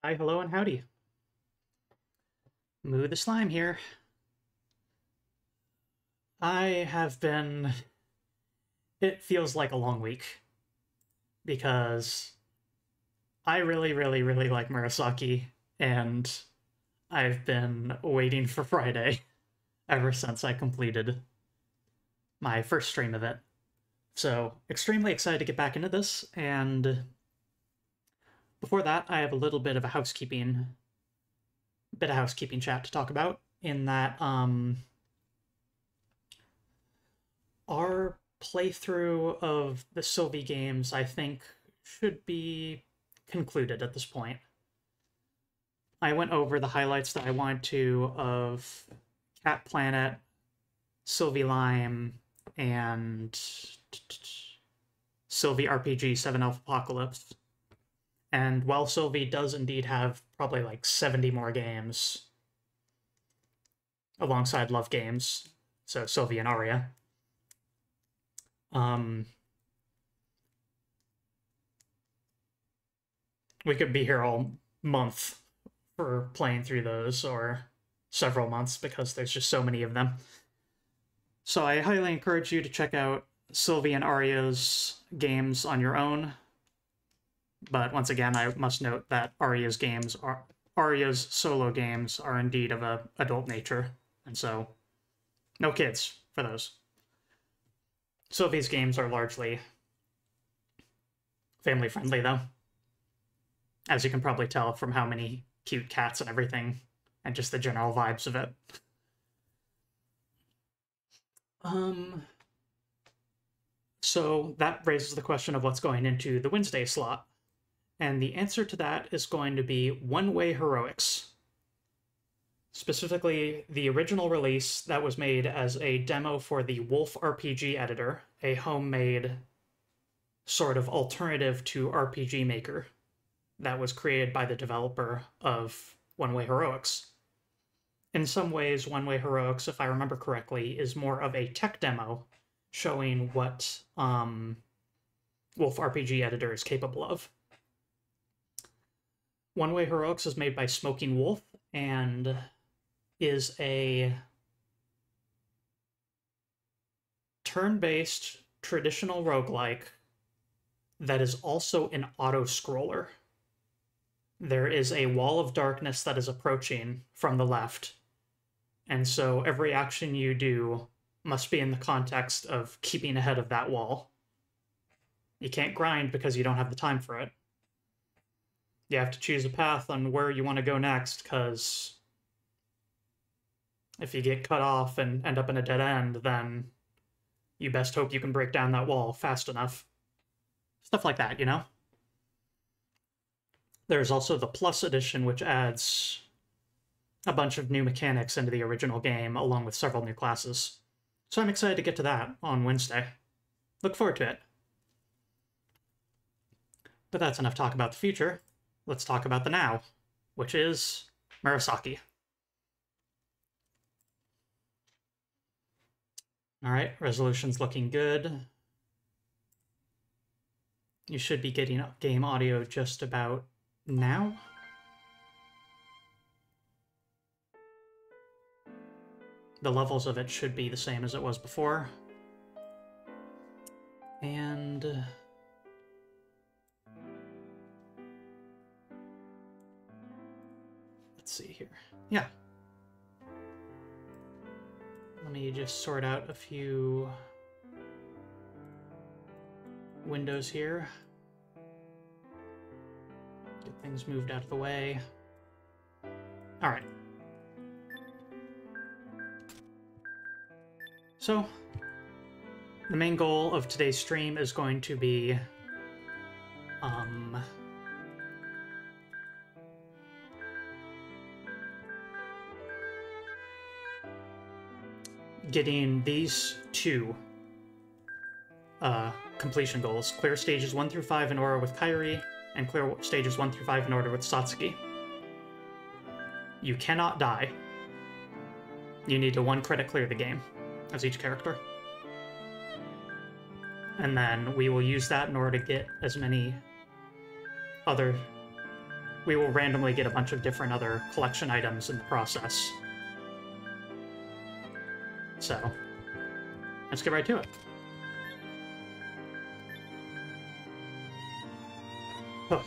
Hi, hello, and howdy. Moo the Slime here. I have been. It feels like a long week because I really, really, really like Murasaki, and I've been waiting for Friday ever since I completed my first stream of it. So, extremely excited to get back into this, and before that, I have a little bit of housekeeping chat to talk about, in that, our playthrough of the Sylvie games, I think, should be concluded at this point. I went over the highlights that I wanted to of Cat Planet, Sylvie Lime, and Sylvie RPG 7 Elf Apocalypse. And while Sylvie does indeed have probably like 70 more games alongside Love Games, so Sylvie and Aria, um, we could be here all month for playing through those, or several months, because there's just so many of them. So I highly encourage you to check out Sylvie and Aria's games on your own. But once again, I must note that Aria's solo games are indeed of a adult nature, and so no kids for those. Sylvie's games are largely family friendly, though, as you can probably tell from how many cute cats and everything, and just the general vibes of it. So that raises the question of what's going into the Wednesday slot. And the answer to that is going to be One-Way Heroics. Specifically, the original release that was made as a demo for the Wolf RPG editor, a homemade sort of alternative to RPG Maker that was created by the developer of One-Way Heroics. In some ways, One-Way Heroics, if I remember correctly, is more of a tech demo showing what Wolf RPG editor is capable of. One-Way Heroics is made by Smoking Wolf and is a turn-based traditional roguelike that is also an auto-scroller. There is a wall of darkness that is approaching from the left, and so every action you do must be in the context of keeping ahead of that wall. You can't grind because you don't have the time for it. You have to choose a path on where you want to go next, because if you get cut off and end up in a dead end, then you best hope you can break down that wall fast enough. Stuff like that, you know? There's also the Plus Edition, which adds a bunch of new mechanics into the original game, along with several new classes. So I'm excited to get to that on Wednesday. Look forward to it. But that's enough talk about the future. Let's talk about the now, which is Murasaki. All right, resolution's looking good. You should be getting game audio just about now. The levels of it should be the same as it was before. And let's see here. Yeah. Let me just sort out a few windows here. Get things moved out of the way. All right. So, the main goal of today's stream is going to be getting these two completion goals. Clear stages 1 through 5 in order with Kairi, and clear stages 1 through 5 in order with Satsuki. You cannot die. You need to 1 credit clear the game as each character. And then we will use that in order to get as many other we will randomly get a bunch of different other collection items in the process. So, let's get right to it. Huh.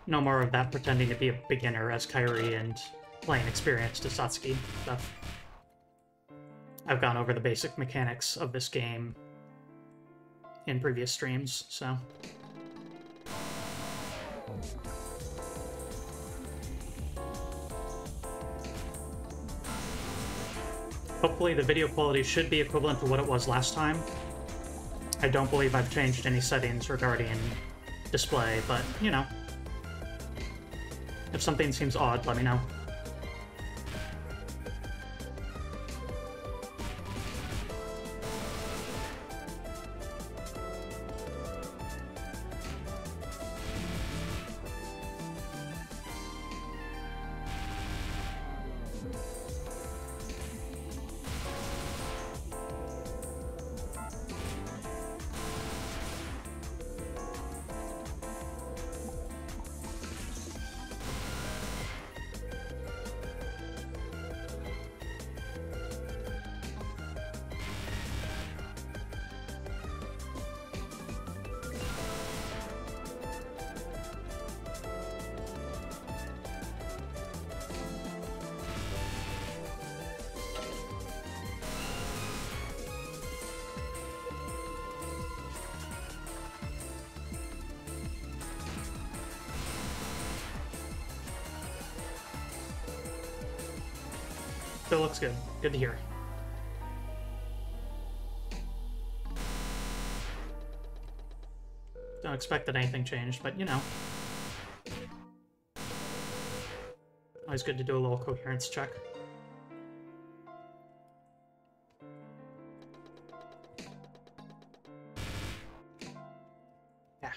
No more of that pretending to be a beginner as Kairi and playing experienced as Satsuki stuff. I've gone over the basic mechanics of this game in previous streams, so... Hopefully the video quality should be equivalent to what it was last time. I don't believe I've changed any settings regarding display, but, you know. If something seems odd, let me know. Still looks good. Good to hear. Don't expect that anything changed, but you know. Always good to do a little coherence check. Yeah.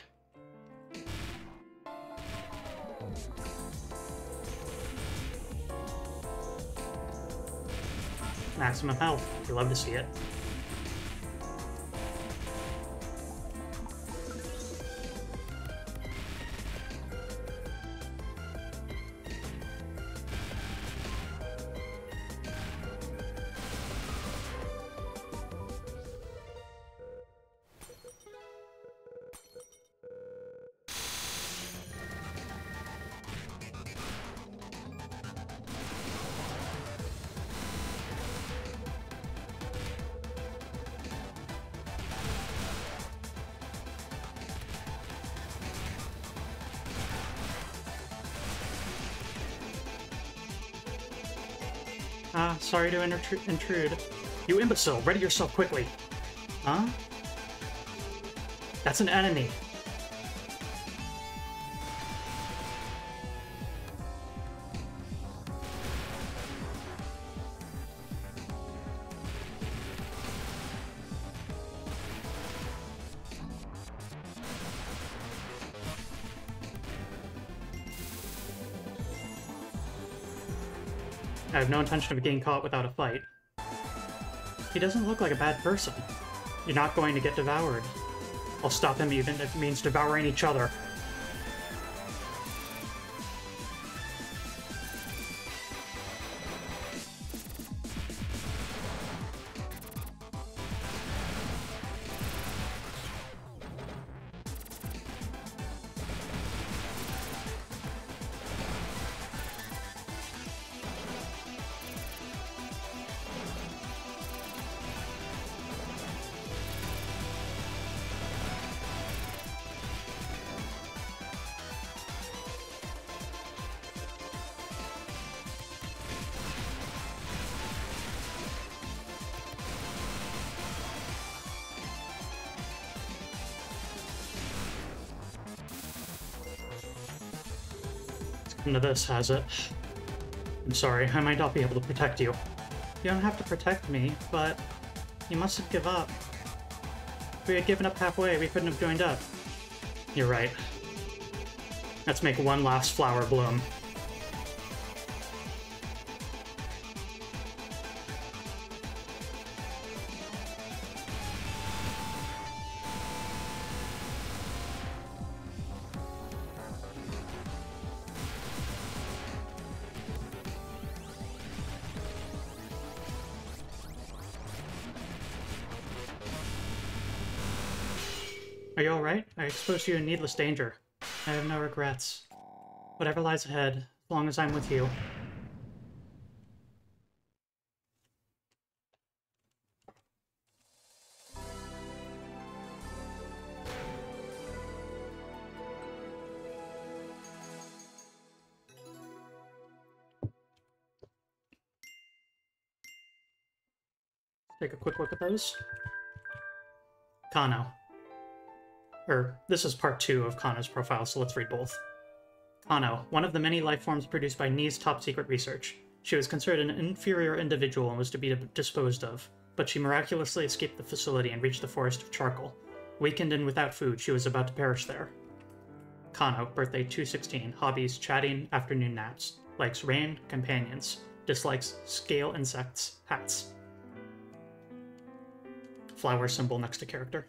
Maximum health. You love to see it. Sorry to intrude. You imbecile, ready yourself quickly. Huh? That's an enemy. I have no intention of getting caught without a fight. He doesn't look like a bad person. You're not going to get devoured. I'll stop him even if it means devouring each other. Into this, has it? I'm sorry, I might not be able to protect you. You don't have to protect me, but you mustn't give up. If we had given up halfway, we couldn't have joined up. You're right. Let's make one last flower bloom. Are you alright? I exposed you in needless danger. I have no regrets. Whatever lies ahead, as long as I'm with you. Take a quick look at those. Kano. This is part 2 of Kano's profile, so let's read both. Kano, one of the many life forms produced by Ni's top-secret research. She was considered an inferior individual and was to be disposed of, but she miraculously escaped the facility and reached the forest of charcoal. Weakened and without food, she was about to perish there. Kano, birthday 2/16, hobbies chatting, afternoon naps, likes rain, companions, dislikes scale insects, hats. Flower symbol next to character.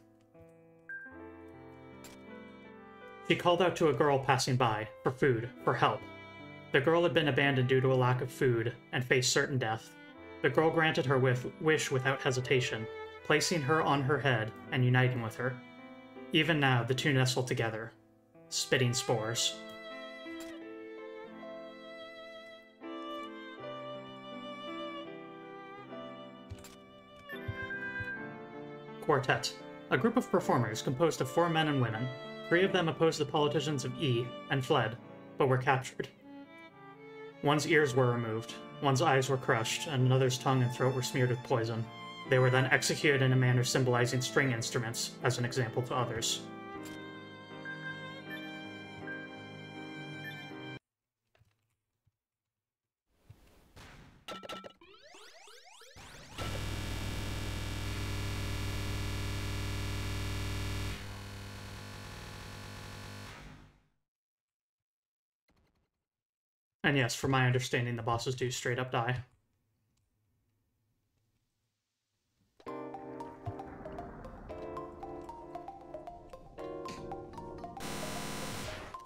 She called out to a girl passing by, for food, for help. The girl had been abandoned due to a lack of food, and faced certain death. The girl granted her wish without hesitation, placing her on her head and uniting with her. Even now, the two nestle together, spitting spores. Quartet. A group of performers composed of 4 men and women. 3 of them opposed the politicians of E and fled, but were captured. One's ears were removed, one's eyes were crushed, and another's tongue and throat were smeared with poison. They were then executed in a manner symbolizing string instruments, as an example to others. And yes, from my understanding, the bosses do straight up die.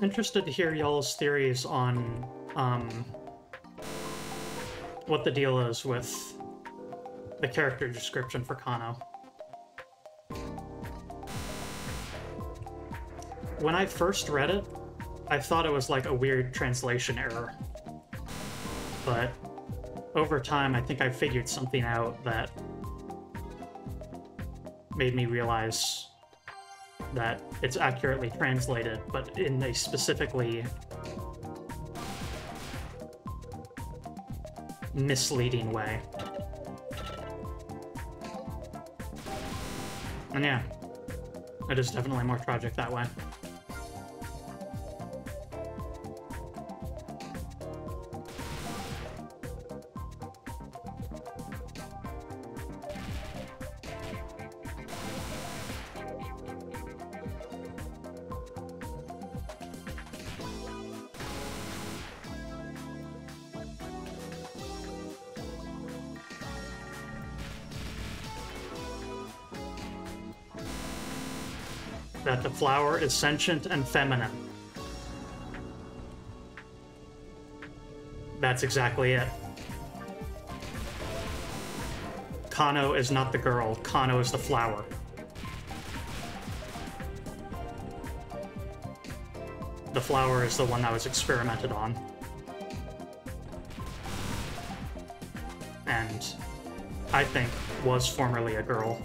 Interested to hear y'all's theories on, what the deal is with the character description for Kano. When I first read it, I thought it was like a weird translation error. But over time, I think I figured something out that made me realize that it's accurately translated, but in a specifically misleading way. And yeah, it is definitely more tragic that way. That the flower is sentient and feminine. That's exactly it. Kano is not the girl, Kano is the flower. The flower is the one that was experimented on. And I think was formerly a girl.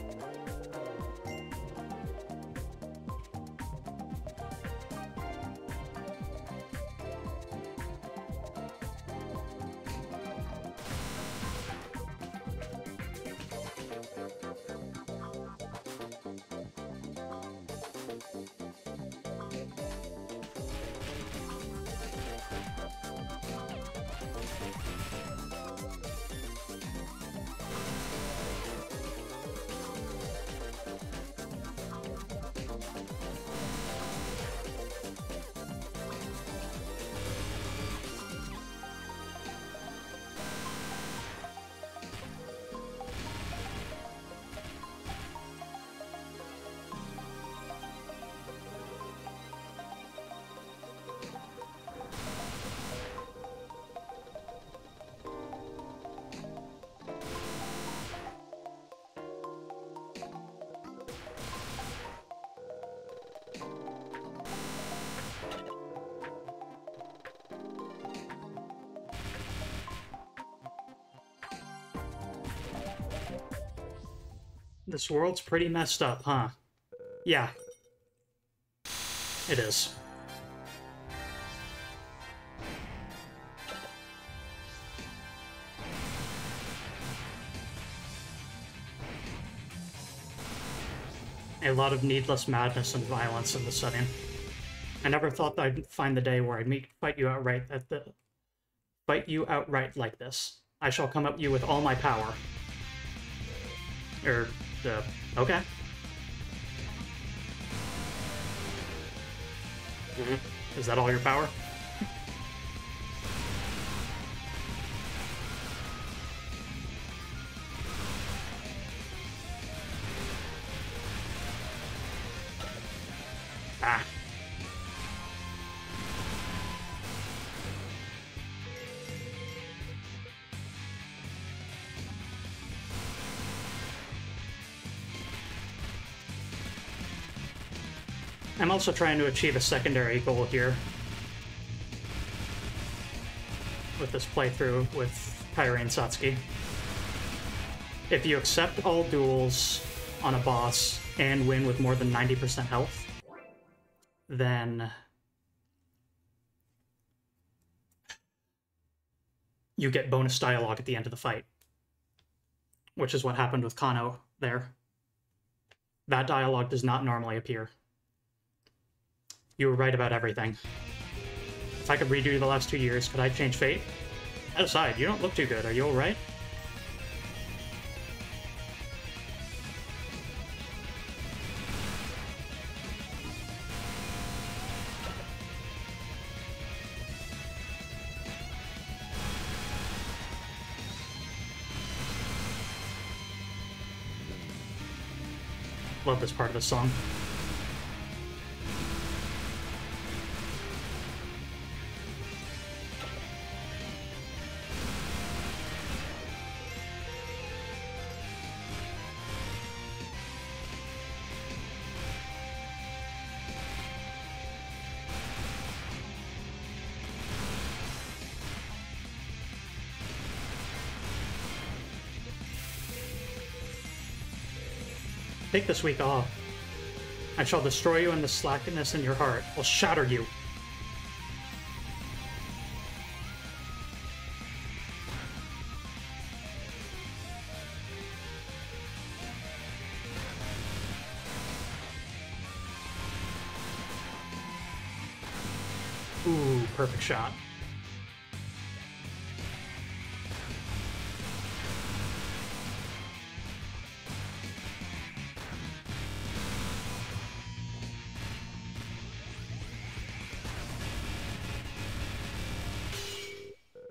This world's pretty messed up, huh? Yeah. It is. A lot of needless madness and violence in the setting. I never thought that I'd find the day where I'd fight you outright like this. I shall come at you with all my power. Okay. Is that all your power? Ah. I'm also trying to achieve a secondary goal here with this playthrough with Kairi and Satsuki. If you accept all duels on a boss and win with more than 90% health, then you get bonus dialogue at the end of the fight, which is what happened with Kano there. That dialogue does not normally appear. You were right about everything. If I could redo the last 2 years, could I change fate? That aside, you don't look too good. Are you alright? Love this part of the song. Take this week off. I shall destroy you in the slackness in your heart. I'll shatter you. Ooh, perfect shot.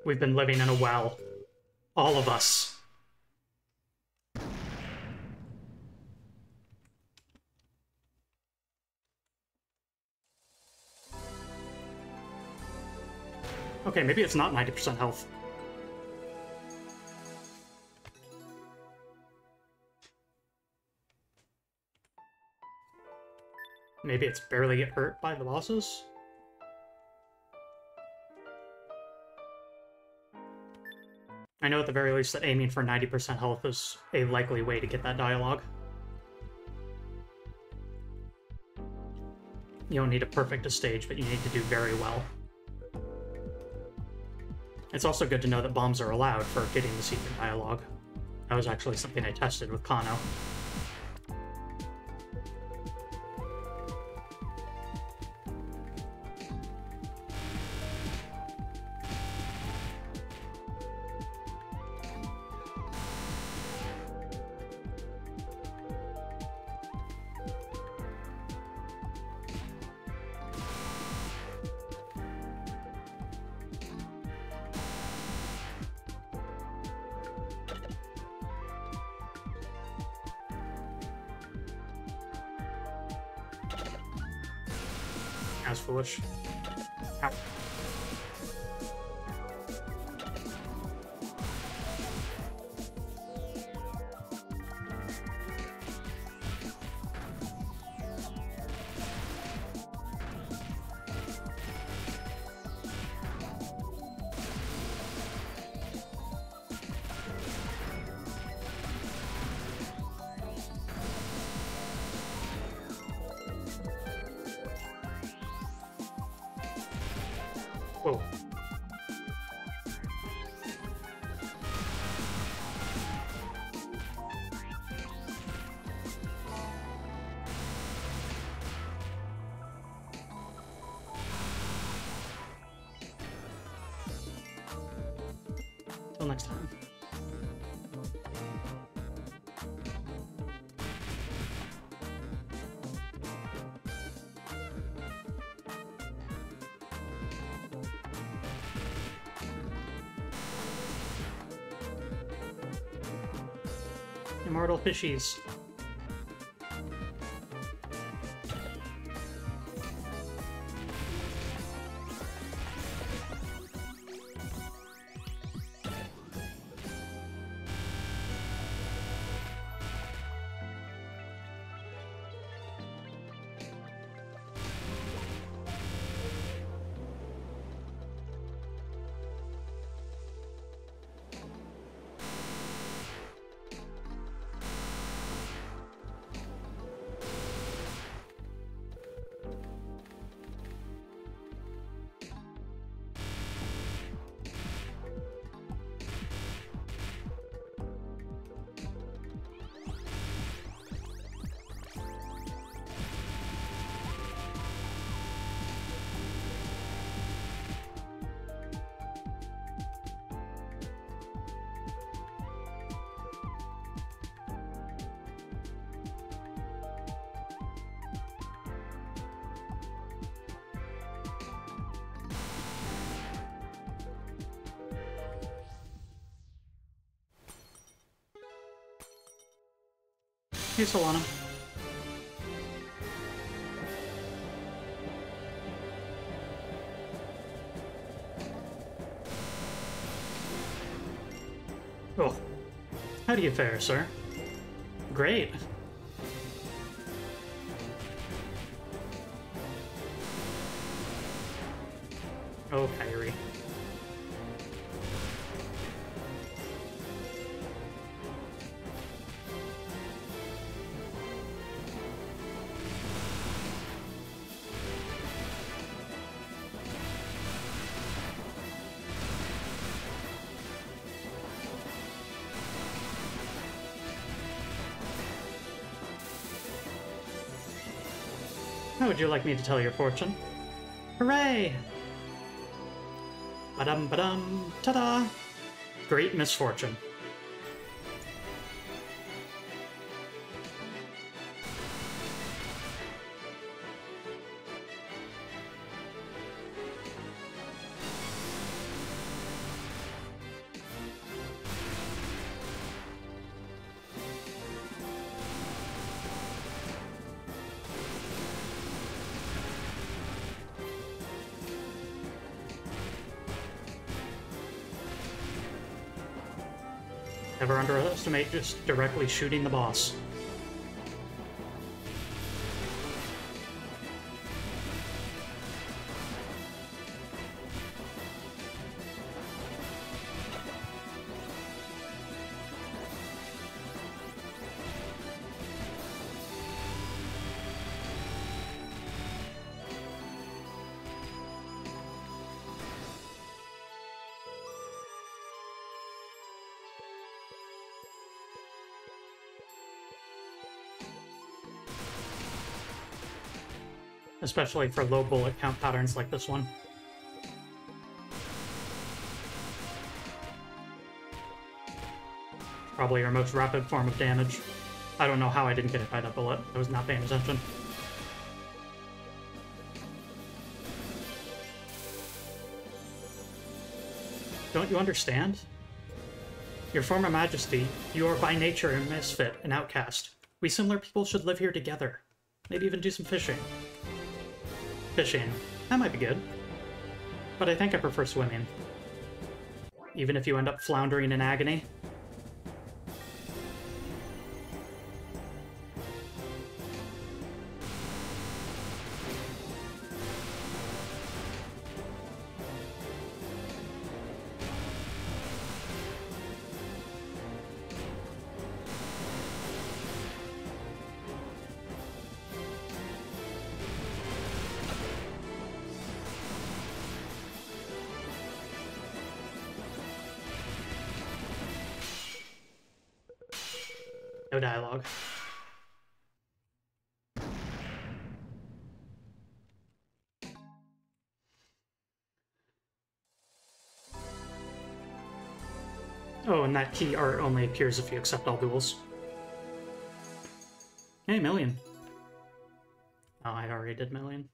We've been living in a well. All of us. Okay, maybe it's not 90% health. Maybe it's barely get hurt by the bosses? I know at the very least that aiming for 90% health is a likely way to get that dialogue. You don't need a perfect stage, but you need to do very well. It's also good to know that bombs are allowed for getting the secret dialogue. That was actually something I tested with Kano. That's foolish. Ow. Whoa. Till next time. Immortal fishies. Hey, Solana. Oh. How do you fare, sir? Great. Oh, Kyrie. How would you like me to tell your fortune? Hooray! Ba-dum ba-dum, ta-da! Great misfortune. Never underestimate just directly shooting the boss. Especially for low bullet count patterns like this one. Probably our most rapid form of damage. I don't know how I didn't get hit by that bullet. I was not paying attention. Don't you understand? Your former majesty, you are by nature a misfit, an outcast. We similar people should live here together. Maybe even do some fishing. Fishing. That might be good. But I think I prefer swimming. Even if you end up floundering in agony. no dialogue. Oh, and that key art only appears if you accept all duels. Hey, million. Oh, I already did million.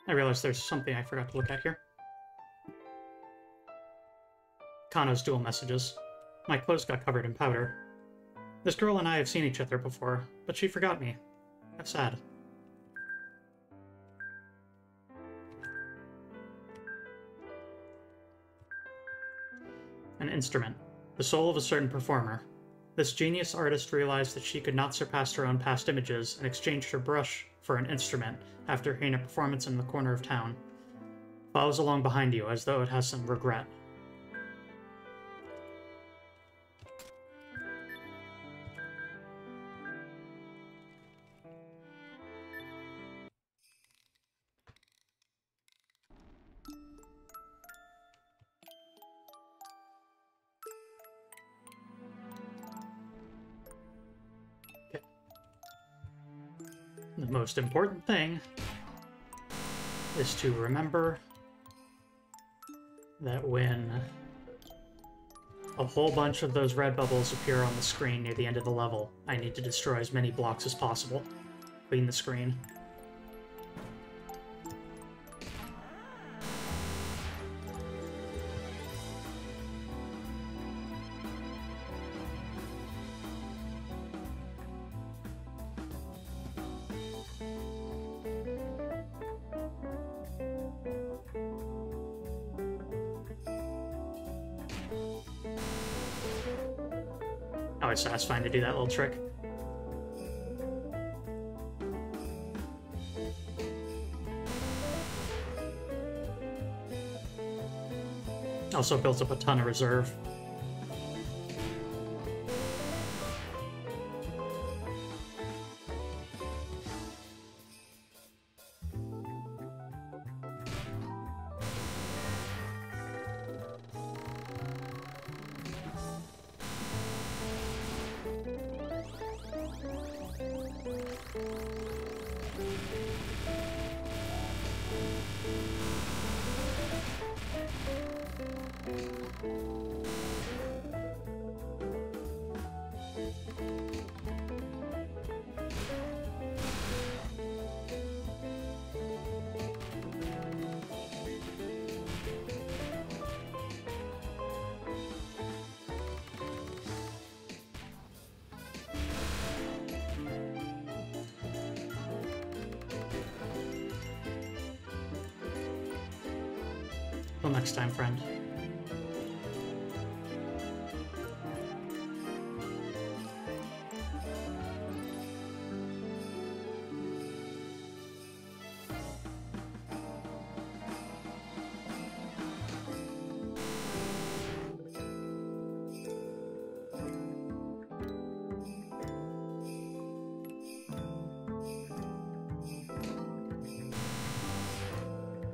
I realized there's something I forgot to look at here. Kano's duel messages. My clothes got covered in powder. This girl and I have seen each other before, but she forgot me. How sad. An instrument. The soul of a certain performer. This genius artist realized that she could not surpass her own past images and exchanged her brush for an instrument after hearing a performance in the corner of town. Follows along behind you as though it has some regret. The most important thing is to remember that when a whole bunch of those red bubbles appear on the screen near the end of the level, I need to destroy as many blocks as possible. Clean the screen. Oh, it's satisfying to do that little trick. Also builds up a ton of reserve. Till next time, friend.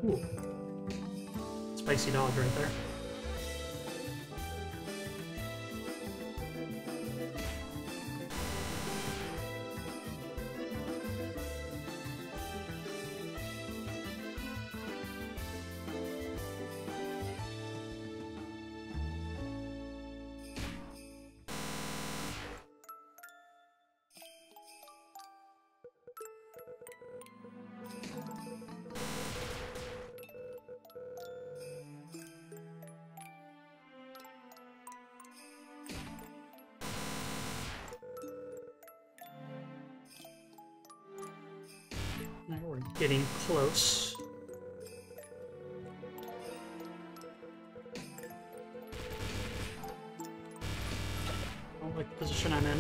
Ooh. Spicy dog right there. Now we're getting close. I don't like the position I'm in.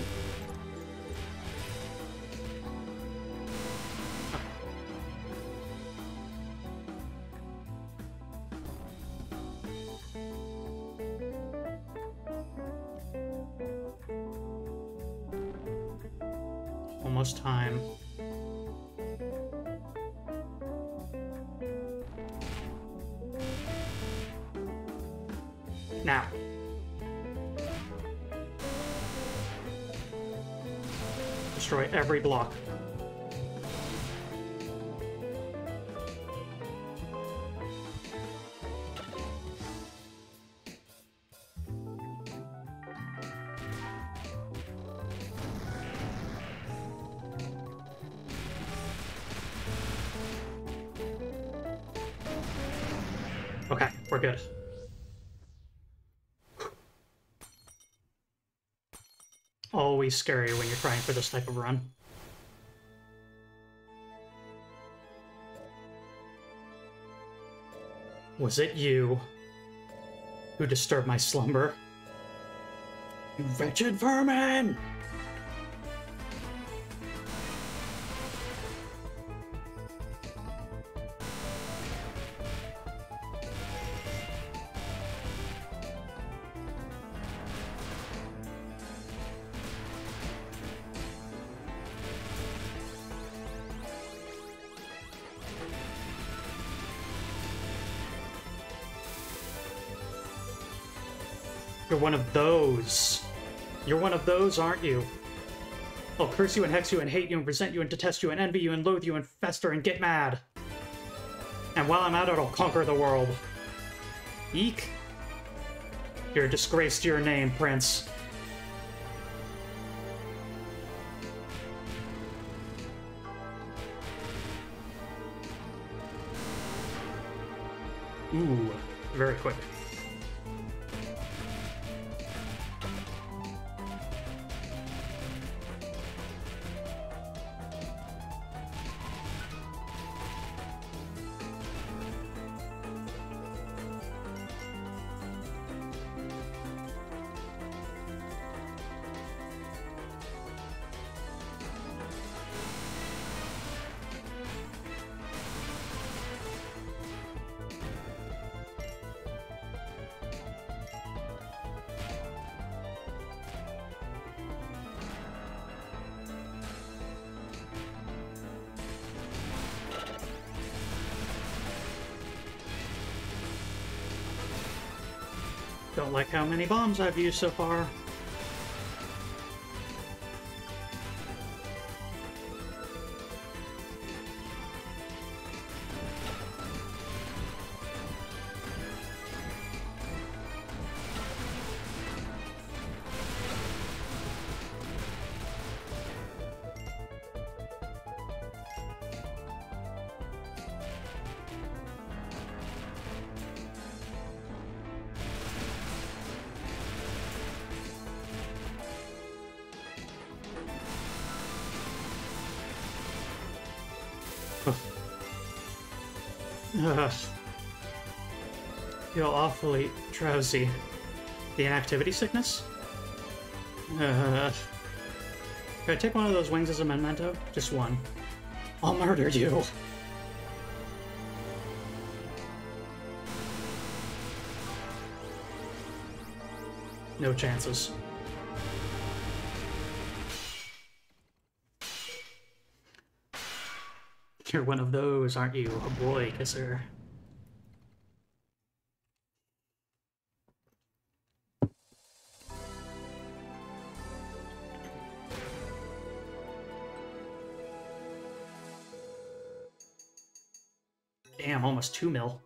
Almost time. Now. Destroy every block. Okay, we're good. Always scary when you're trying for this type of run. Was it you who disturbed my slumber? You wretched vermin! You're one of those. You're one of those, aren't you? I'll curse you and hex you and hate you and resent you and detest you and envy you and loathe you and fester and get mad. And while I'm at it, I'll conquer the world. Eek. You're a disgrace to your name, Prince. Ooh, very quick. Don't like how many bombs I've used so far. Feel awfully drowsy. The inactivity sickness? Can I take one of those wings as a memento? Just one. I'll murder you. No chances. You're one of those, aren't you? Oh boy, kisser. Damn, almost 2 mil.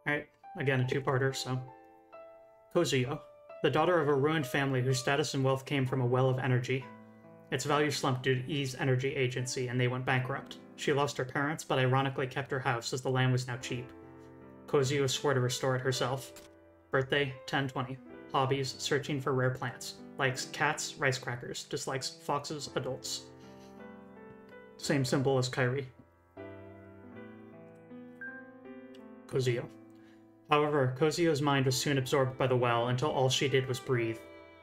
Alright, again, a two-parter, so... Kozuyo, the daughter of a ruined family whose status and wealth came from a well of energy. Its value slumped due to E's energy agency, and they went bankrupt. She lost her parents, but ironically kept her house, as the land was now cheap. Kozuyo swore to restore it herself. Birthday, 10/20. Hobbies, searching for rare plants. Likes cats, rice crackers. Dislikes foxes, adults. Same symbol as Kairi. Kozuyo. However, Kozuyo's mind was soon absorbed by the well until all she did was breathe.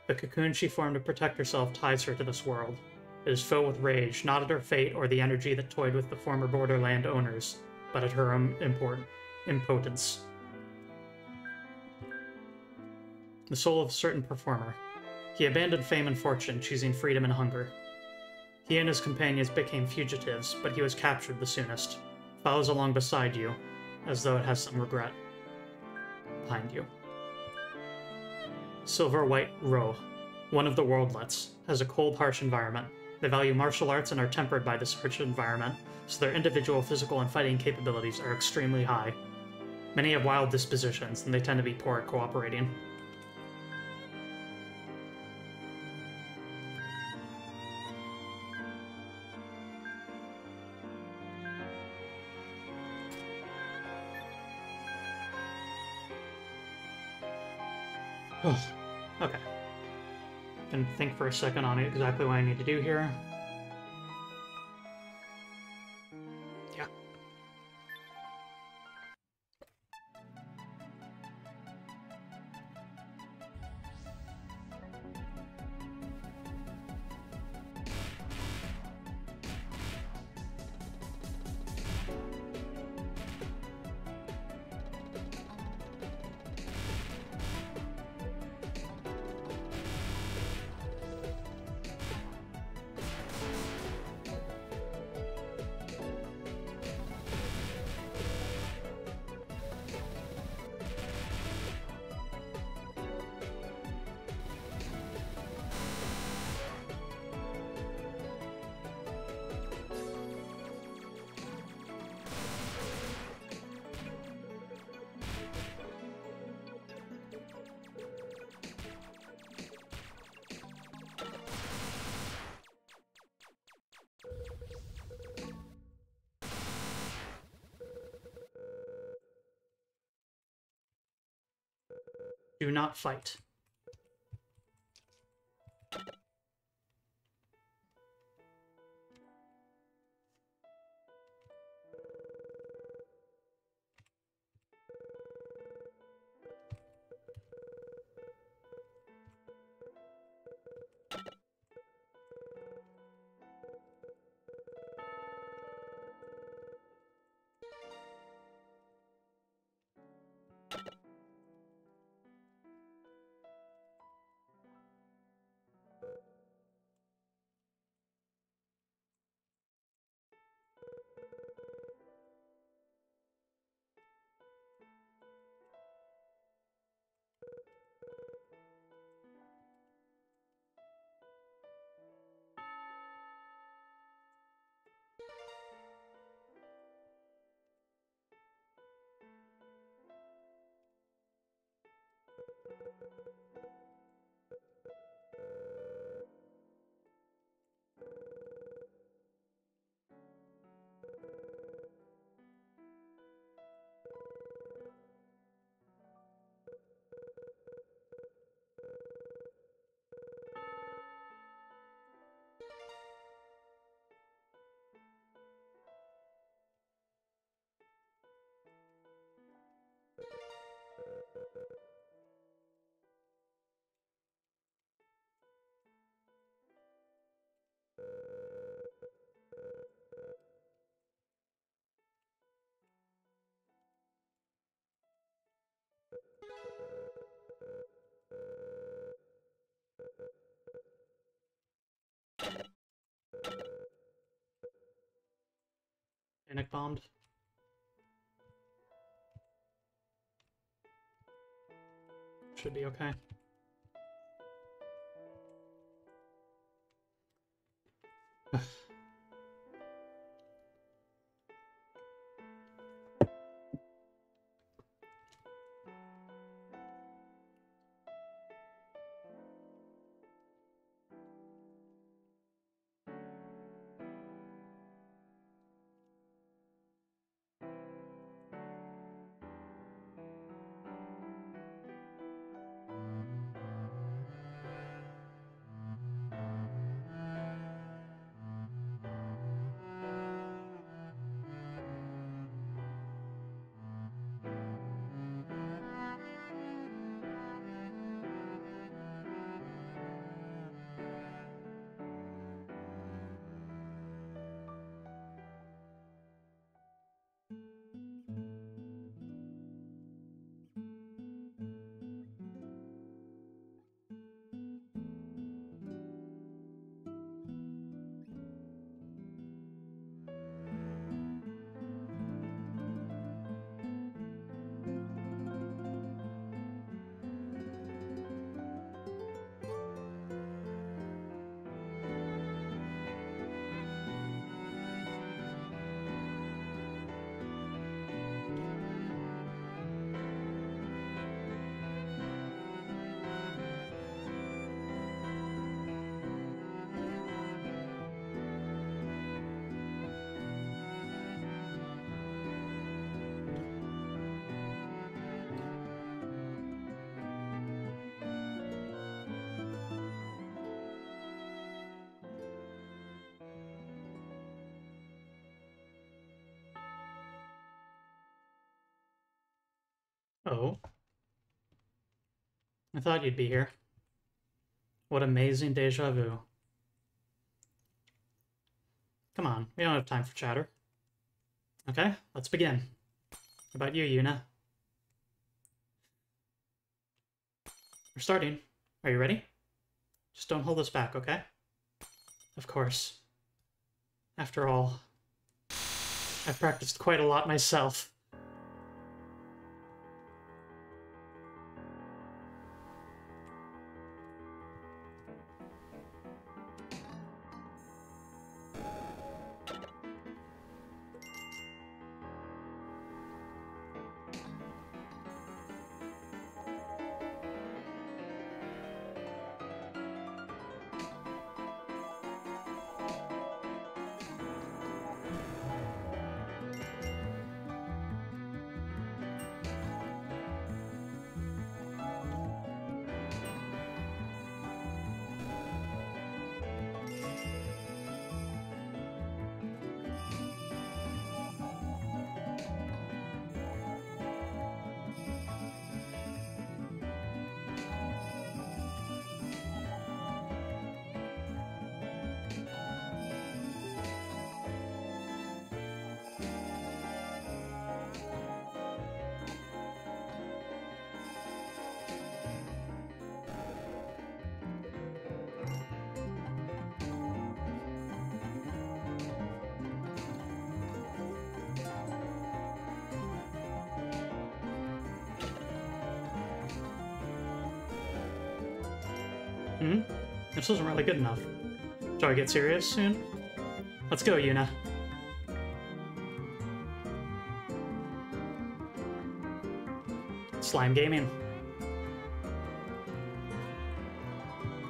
The cocoon she formed to protect herself ties her to this world. It is filled with rage, not at her fate or the energy that toyed with the former borderland owners, but at her own impotence. The soul of a certain performer. He abandoned fame and fortune, choosing freedom and hunger. He and his companions became fugitives, but he was captured the soonest. Follows along beside you, as though it has some regret. Behind you. Silver-white row, one of the worldlets, has a cold, harsh environment. They value martial arts and are tempered by this harsh environment, so their individual physical and fighting capabilities are extremely high. Many have wild dispositions, and they tend to be poor at cooperating. Okay. Can think for a second on exactly what I need to do here. Yeah. Do not fight. Panic bombed. Should be okay. Oh. I thought you'd be here. What amazing deja vu. Come on, we don't have time for chatter. Okay, let's begin. How about you, Yuna? We're starting. Are you ready? Just don't hold us back, okay? Of course. After all, I've practiced quite a lot myself. This isn't really good enough. Shall I get serious soon? Let's go, Yuna. Slime Gaming.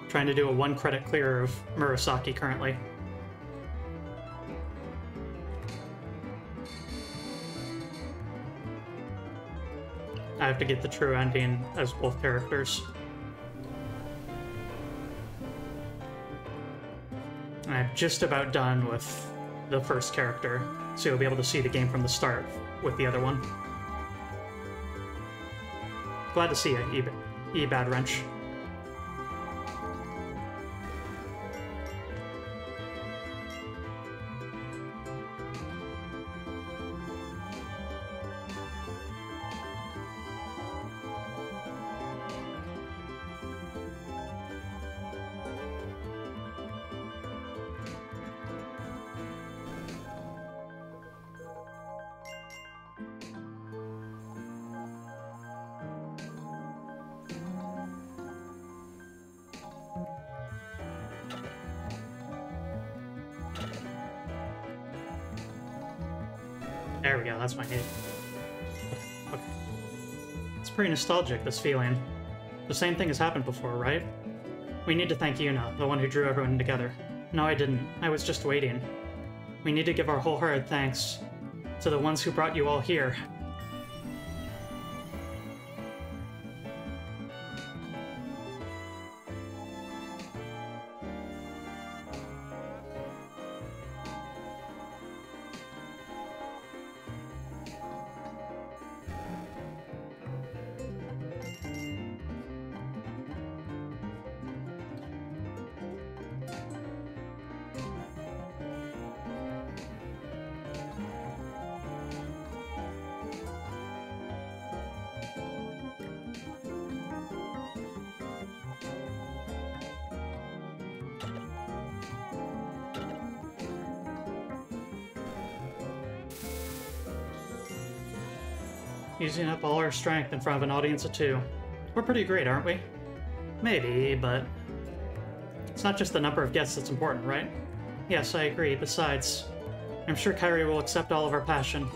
Trying to do a 1-credit clear of Murasaki currently. I have to get the true ending as both characters. I'm just about done with the first character, so you'll be able to see the game from the start with the other one. Glad to see you, Bad Wrench. There we go, that's my name. Okay. It's pretty nostalgic, this feeling. The same thing has happened before, right? We need to thank Yuna, the one who drew everyone together. No, I didn't. I was just waiting. We need to give our wholehearted thanks to the ones who brought you all here. Using up all our strength in front of an audience of 2. We're pretty great, aren't we? Maybe, but it's not just the number of guests that's important, right? Yes, I agree. Besides, I'm sure Kairi will accept all of our passion.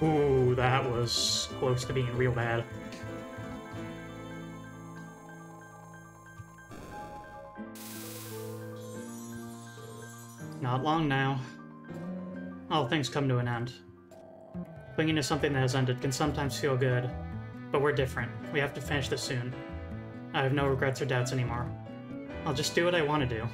Ooh, that was close to being real bad. Not long now. All things come to an end. Clinging to something that has ended can sometimes feel good, but we're different. We have to finish this soon. I have no regrets or doubts anymore. I'll just do what I want to do.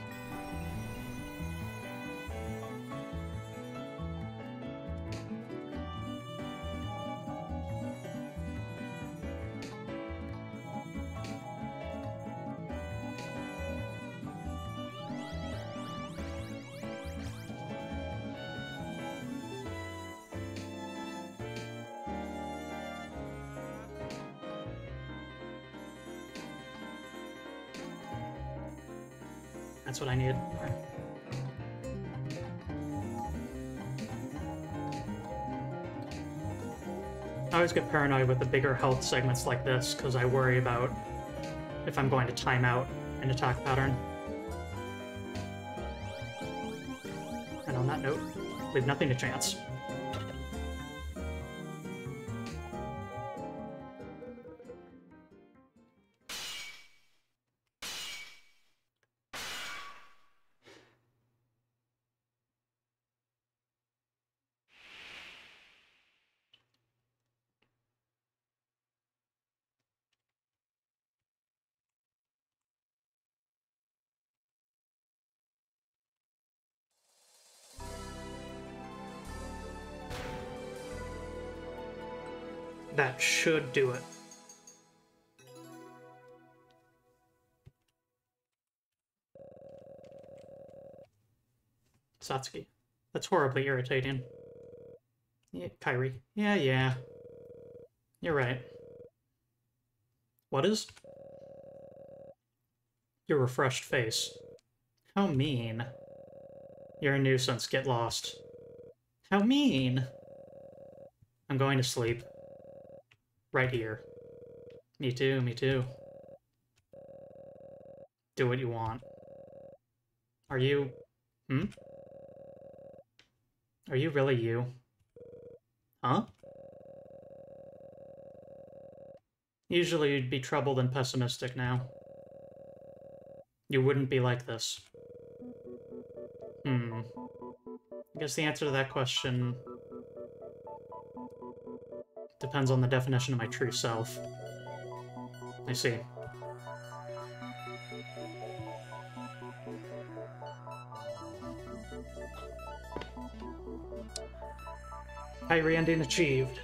That's what I needed. I always get paranoid with the bigger health segments like this, because I worry about if I'm going to time out an attack pattern. And on that note, leave nothing to chance. That should do it. Satsuki. That's horribly irritating. Yeah, Kairi. Yeah. You're right. What is? Your refreshed face. How mean. You're a nuisance. Get lost. How mean. I'm going to sleep. Right here. Me too, me too. Do what you want. Are you... Are you really you? Huh? Usually you'd be troubled and pessimistic now. You wouldn't be like this. I guess the answer to that question depends on the definition of my true self. I see. Kairi ending achieved.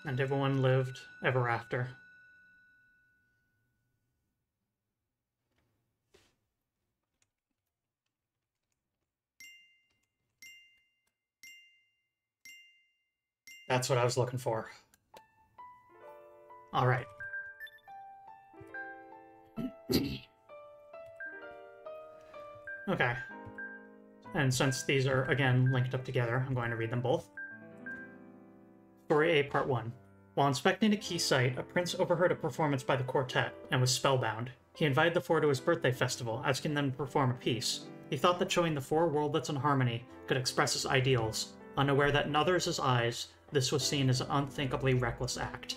And everyone lived ever after. That's what I was looking for. All right. Okay. And since these are, again, linked up together, I'm going to read them both. Story A, Part 1. While inspecting a key site, a prince overheard a performance by the quartet and was spellbound. He invited the four to his birthday festival, asking them to perform a piece. He thought that showing the four worldlets in harmony could express his ideals, unaware that in others' eyes, this was seen as an unthinkably reckless act.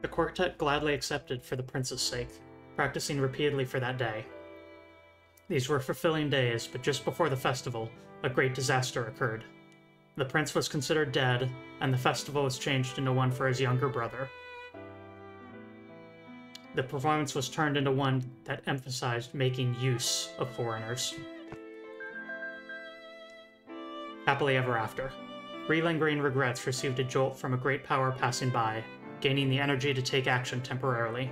The quartet gladly accepted for the prince's sake, practicing repeatedly for that day. These were fulfilling days, but just before the festival, a great disaster occurred. The prince was considered dead, and the festival was changed into one for his younger brother. The performance was turned into one that emphasized making use of foreigners. Happily ever after. 3 lingering regrets received a jolt from a great power passing by, gaining the energy to take action temporarily.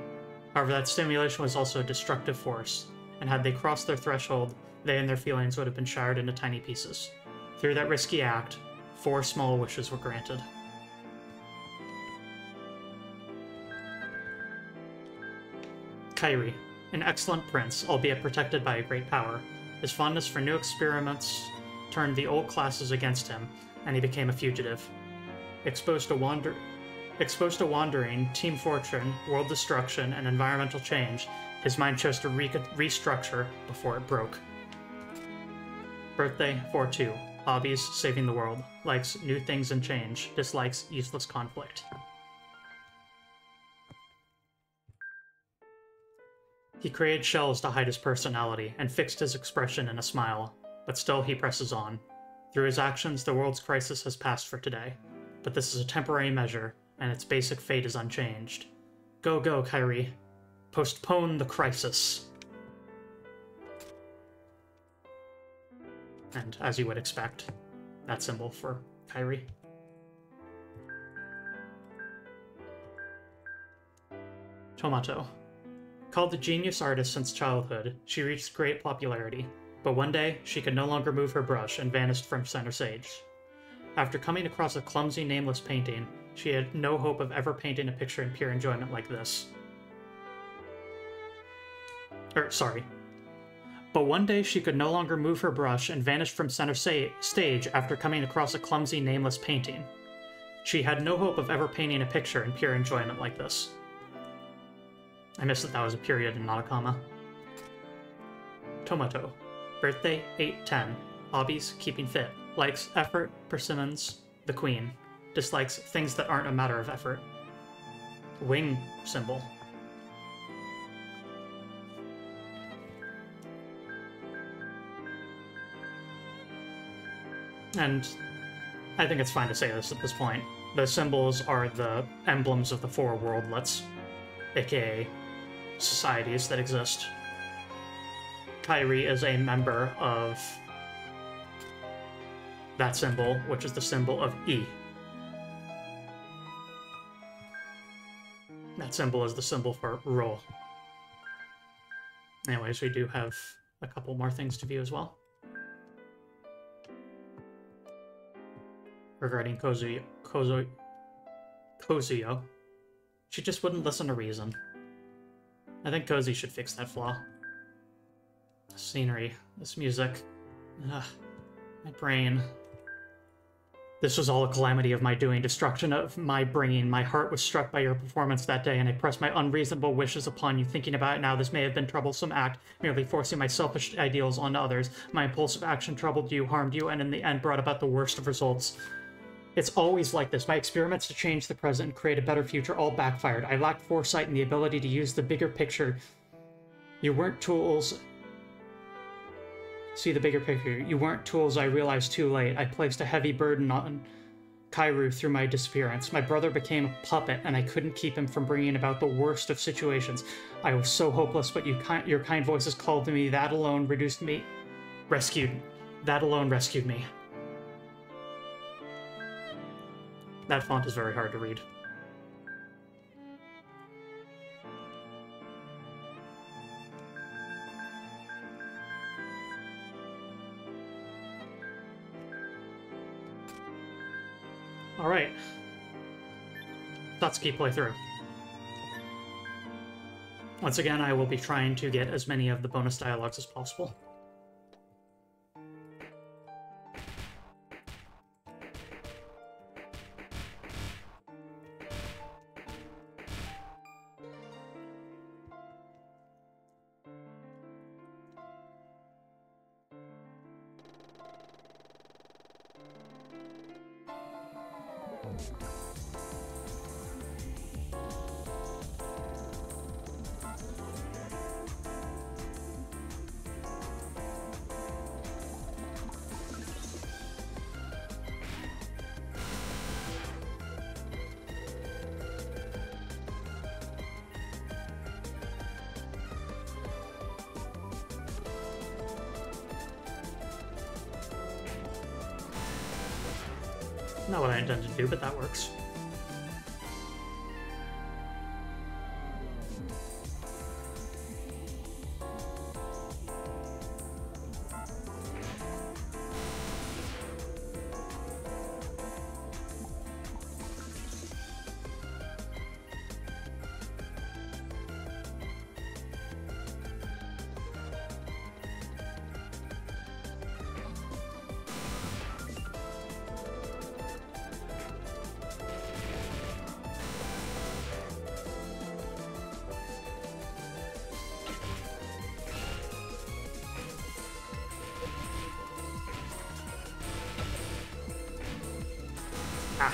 However, that stimulation was also a destructive force, and had they crossed their threshold, they and their feelings would have been shattered into tiny pieces. Through that risky act, 4 small wishes were granted. Kairi, an excellent prince, albeit protected by a great power. His fondness for new experiments turned the old classes against him, and he became a fugitive. Exposed to wandering, team fortune, world destruction, and environmental change, his mind chose to restructure before it broke. Birthday 4-2. Hobbies, saving the world. Likes new things and change. Dislikes useless conflict. He created shells to hide his personality and fixed his expression in a smile, but still he presses on. Through his actions, the world's crisis has passed for today, but this is a temporary measure, and its basic fate is unchanged. Go, go, Kairi. Postpone the crisis. And, as you would expect, that symbol for Kairi. Tomato. Called the genius artist since childhood, she reached great popularity, but one day she could no longer move her brush and vanished from center stage. After coming across a clumsy, nameless painting, she had no hope of ever painting a picture in pure enjoyment like this. But one day she could no longer move her brush and vanished from center stage after coming across a clumsy, nameless painting. She had no hope of ever painting a picture in pure enjoyment like this. I missed that was a period and not a comma. Tomato. Birthday 8-10. Hobbies, keeping fit. Likes effort, persimmons, the queen. Dislikes things that aren't a matter of effort. Wing symbol. And I think it's fine to say this at this point. The symbols are the emblems of the 4 worldlets, aka societies that exist. Kairi is a member of that symbol, which is the symbol of E. That symbol is the symbol for Ro. Anyways, we do have a couple more things to view as well. Regarding Kozuyo. She just wouldn't listen to reason. I think Cozy should fix that flaw. The scenery, this music. Ugh, my brain. This was all a calamity of my doing, destruction of my bringing. My heart was struck by your performance that day, and I pressed my unreasonable wishes upon you. Thinking about it now, this may have been a troublesome act, merely forcing my selfish ideals onto others. My impulsive action troubled you, harmed you, and in the end brought about the worst of results. It's always like this. My experiments to change the present and create a better future all backfired. I lacked foresight and the ability to use the bigger picture. You weren't tools. See the bigger picture. You weren't tools, I realized too late. I placed a heavy burden on Kairu through my disappearance. My brother became a puppet, and I couldn't keep him from bringing about the worst of situations. I was so hopeless, but your kind voices called to me. That alone rescued me. That font is very hard to read. Alright. Satsuki playthrough. Once again, I will be trying to get as many of the bonus dialogues as possible. Not what I intended to do, but that works. Ah.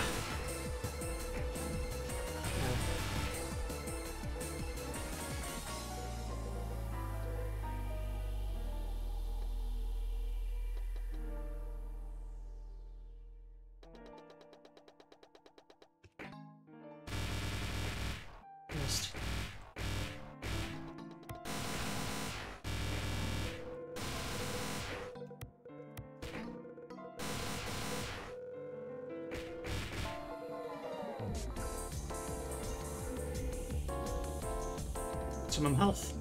Missed. Maximum health.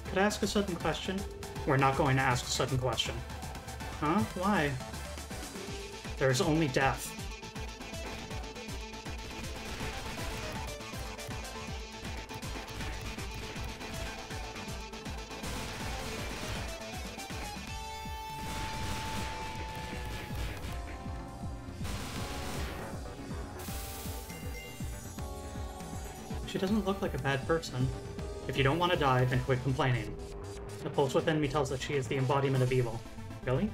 Could I ask a sudden question? We're not going to ask a sudden question. Huh? Why? There's only death. She doesn't look like a bad person. If you don't want to die, then quit complaining. The pulse within me tells that she is the embodiment of evil. Really?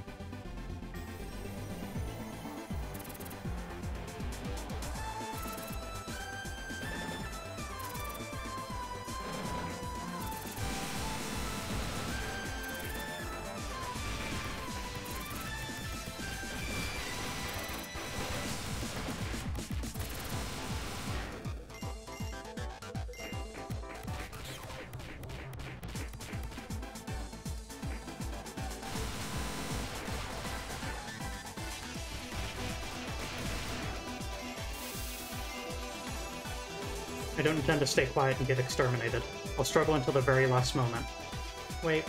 I don't intend to stay quiet and get exterminated. I'll struggle until the very last moment. Wait.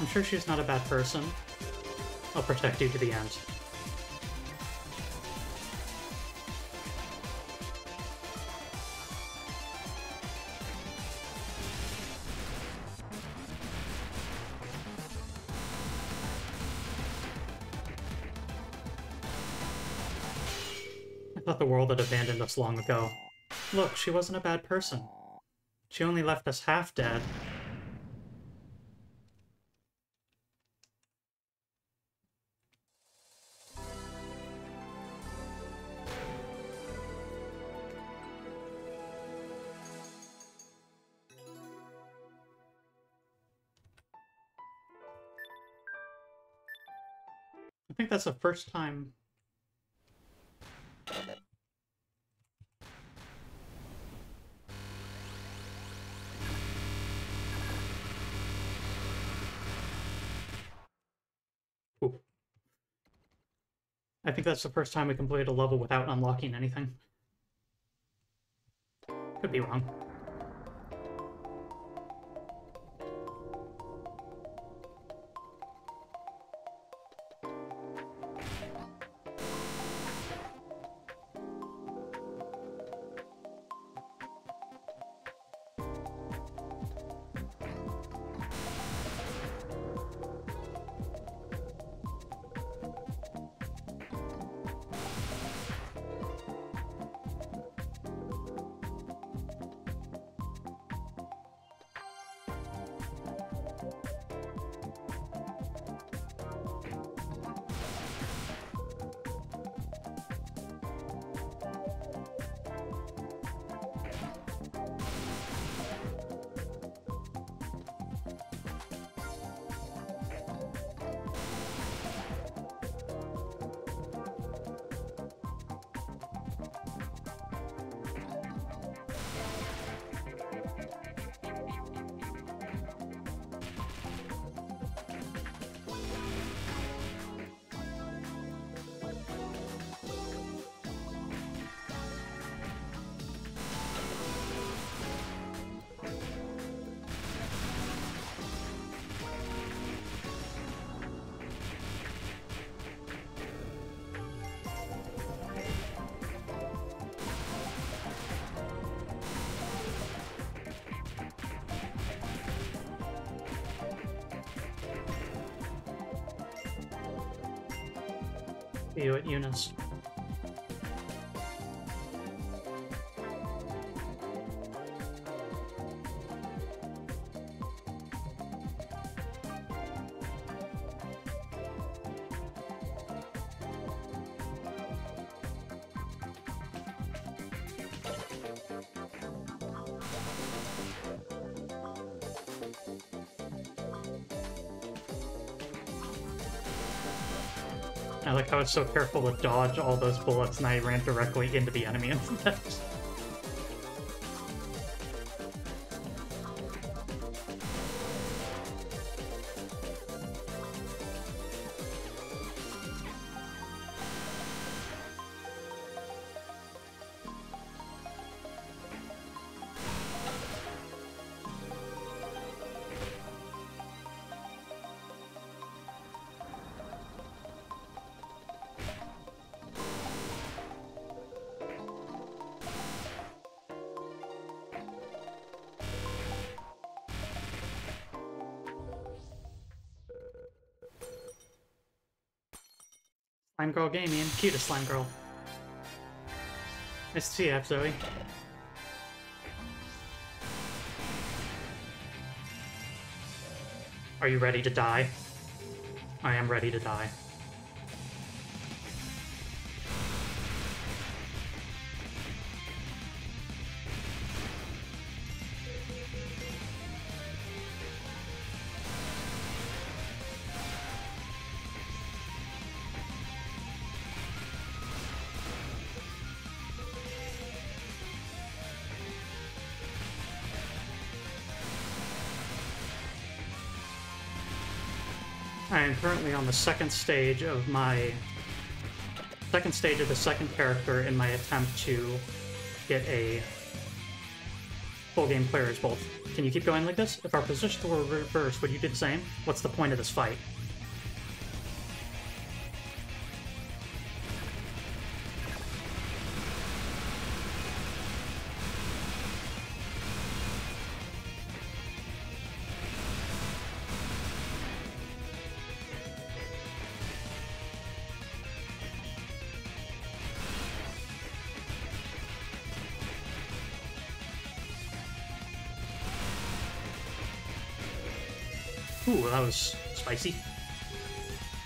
I'm sure she's not a bad person. I'll protect you to the end. I thought the world had abandoned us long ago. Look, she wasn't a bad person. She only left us half dead. I think that's the first time... Ooh. I think that's the first time we completed a level without unlocking anything. Could be wrong. See you at Eunice. I like how it's so careful to dodge all those bullets, and I ran directly into the enemy instead. Slime Girl Gaming, cutest slime girl. Nice to see you, Zoe. Are you ready to die? I am ready to die. I am currently on the second stage of the second character in my attempt to get a full game player's bolt. Can you keep going like this? If our positions were reversed, would you do the same? What's the point of this fight? Ooh, that was spicy.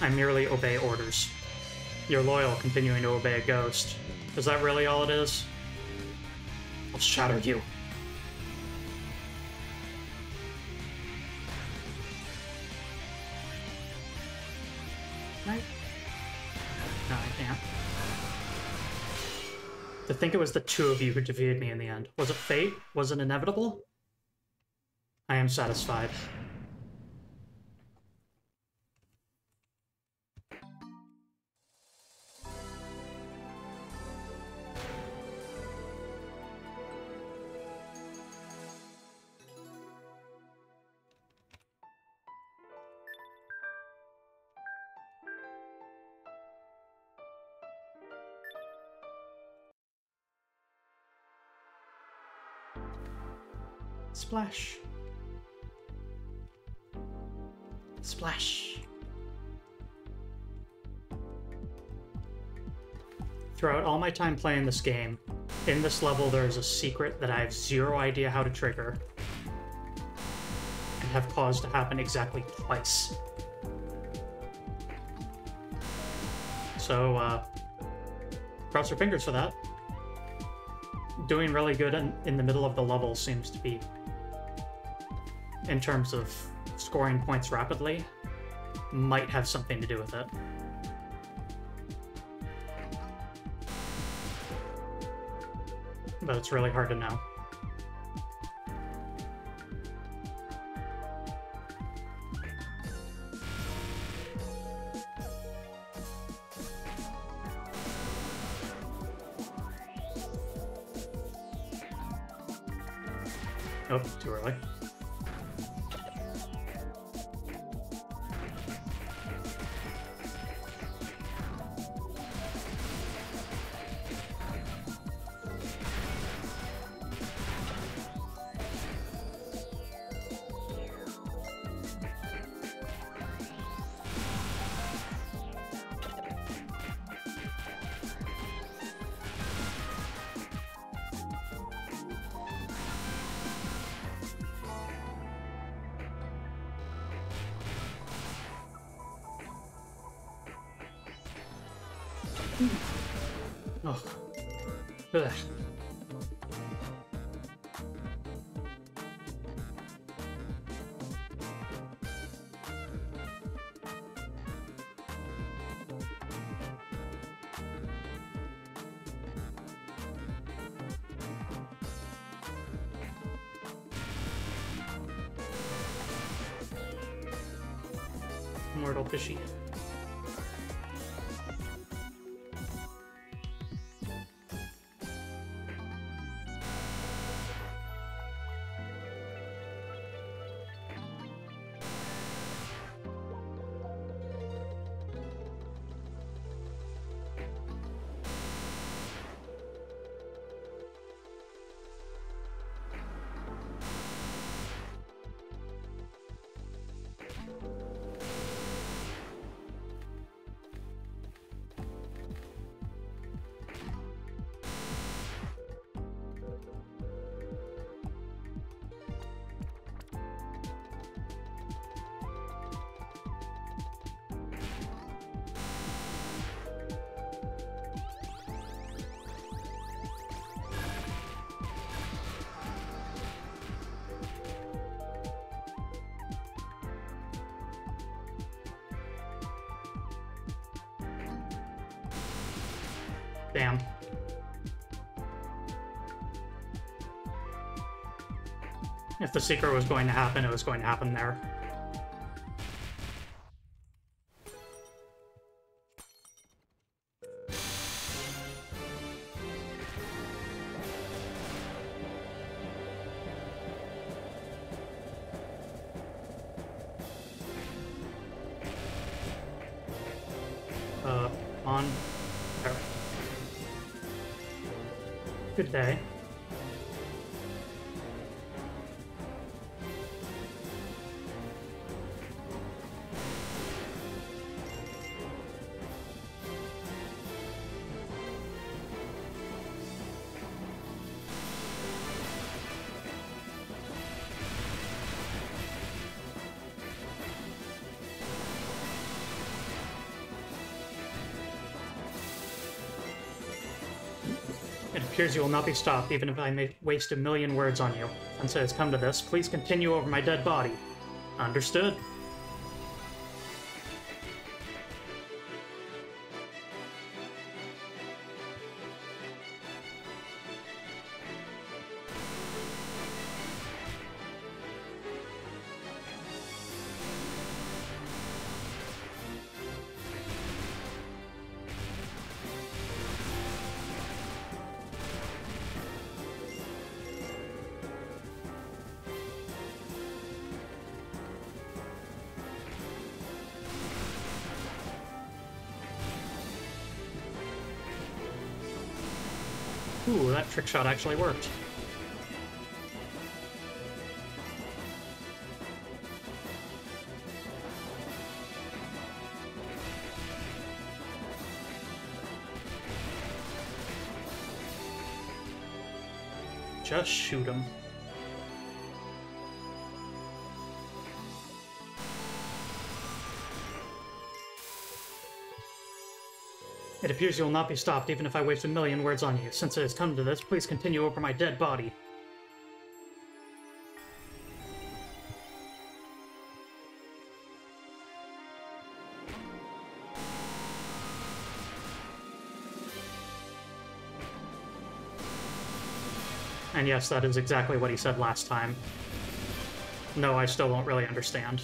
I merely obey orders. You're loyal, continuing to obey a ghost. Is that really all it is? I'll shatter you. Right? No, I can't. To think it was the two of you who defeated me in the end. Was it fate? Was it inevitable? I am satisfied. Splash. Splash. Throughout all my time playing this game, in this level there is a secret that I have zero idea how to trigger, and have caused to happen exactly twice. So, cross your fingers for that. Doing really good in the middle of the level seems to be, in terms of scoring points rapidly, might have something to do with it. But it's really hard to know. Oh, too early. Ugh. Ugh. Mortal fishy. Damn. If the secret was going to happen, it was going to happen there. On. There. Good day. It appears you will not be stopped, even if I may waste 1,000,000 words on you. Since it has come to this, please continue over my dead body. Understood? Ooh, that trick shot actually worked. Just shoot him. It appears you will not be stopped, even if I waste 1,000,000 words on you. Since it has come to this, please continue over my dead body. And yes, that is exactly what he said last time. No, I still don't really understand.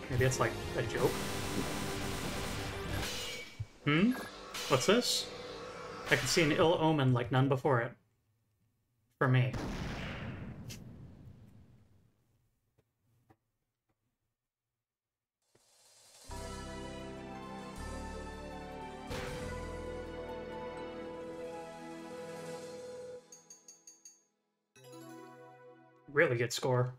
Maybe it's like a joke? Hmm? What's this? I can see an ill omen like none before it. For me. Really good score.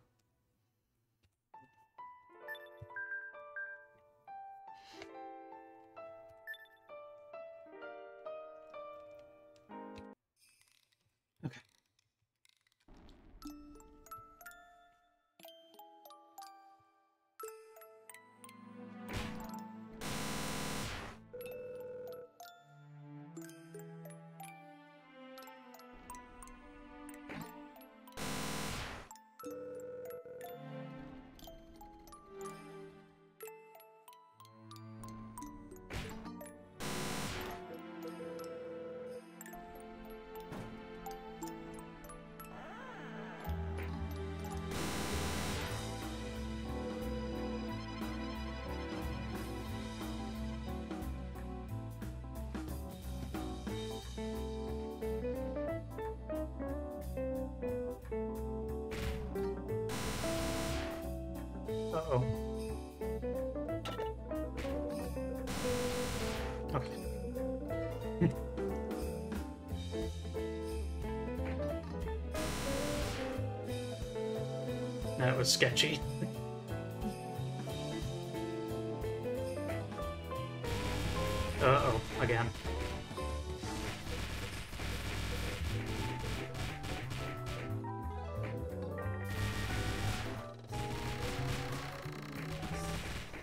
Okay. Uh-oh. Okay. That was sketchy. Uh-oh, again.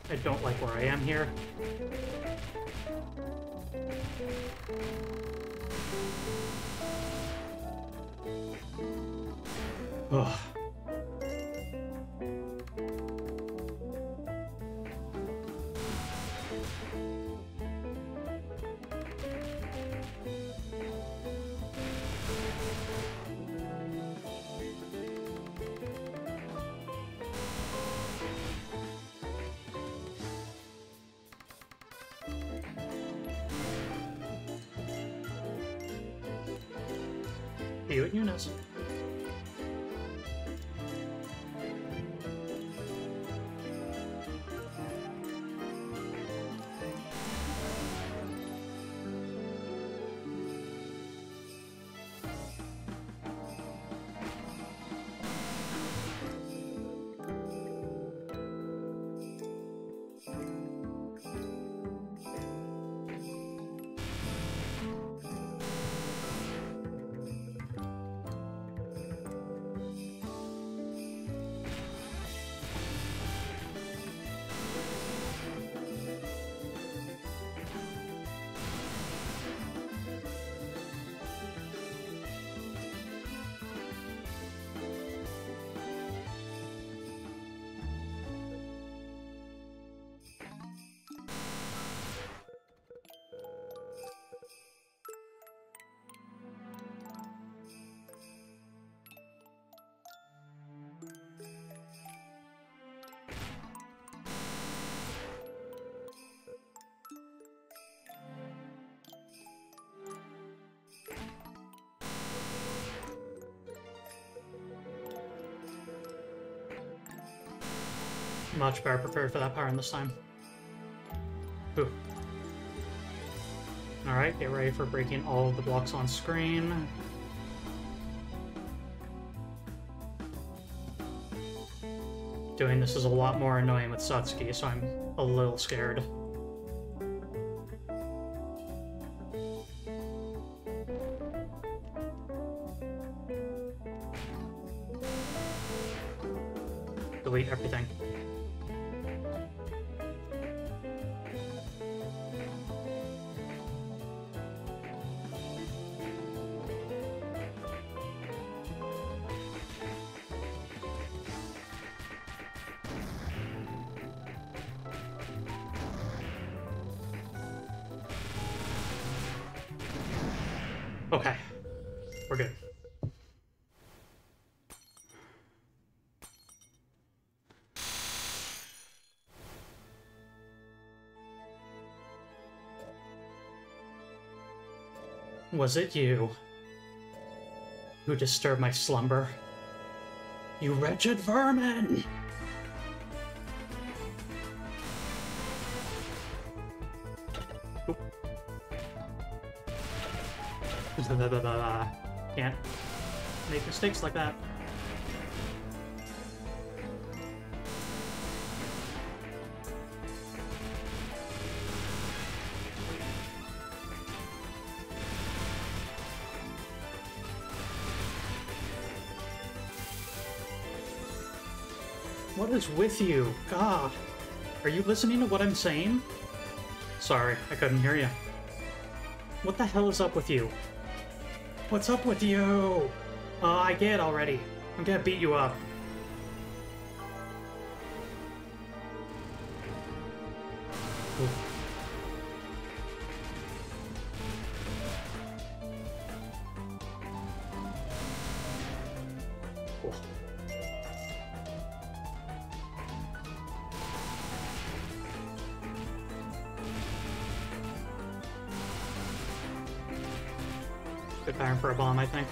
I don't like where I am here. Ugh. You and Eunice. Much better prepared for that power this time. Ooh. Alright, get ready for breaking all of the blocks on screen. Doing this is a lot more annoying with Satsuki, so I'm a little scared. Delete everything. Okay, we're good. Was it you who disturbed my slumber? You wretched vermin! Oop. Can't make mistakes like that. What is with you? God, are you listening to what I'm saying? Sorry, I couldn't hear you. What the hell is up with you? What's up with you? I get it already. I'm gonna beat you up. Oof. Cool. Good time for a bomb, I think.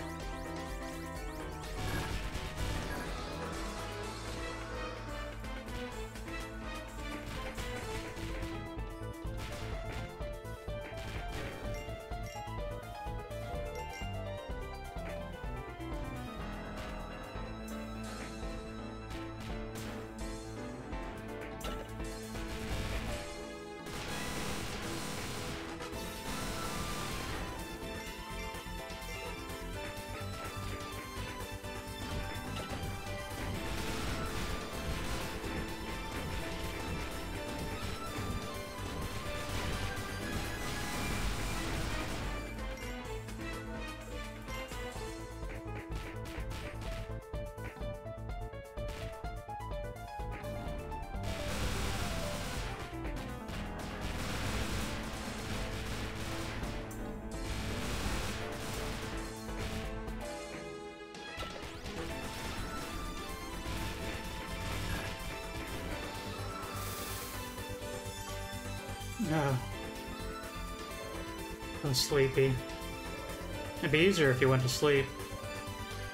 I'm sleepy. It'd be easier if you went to sleep.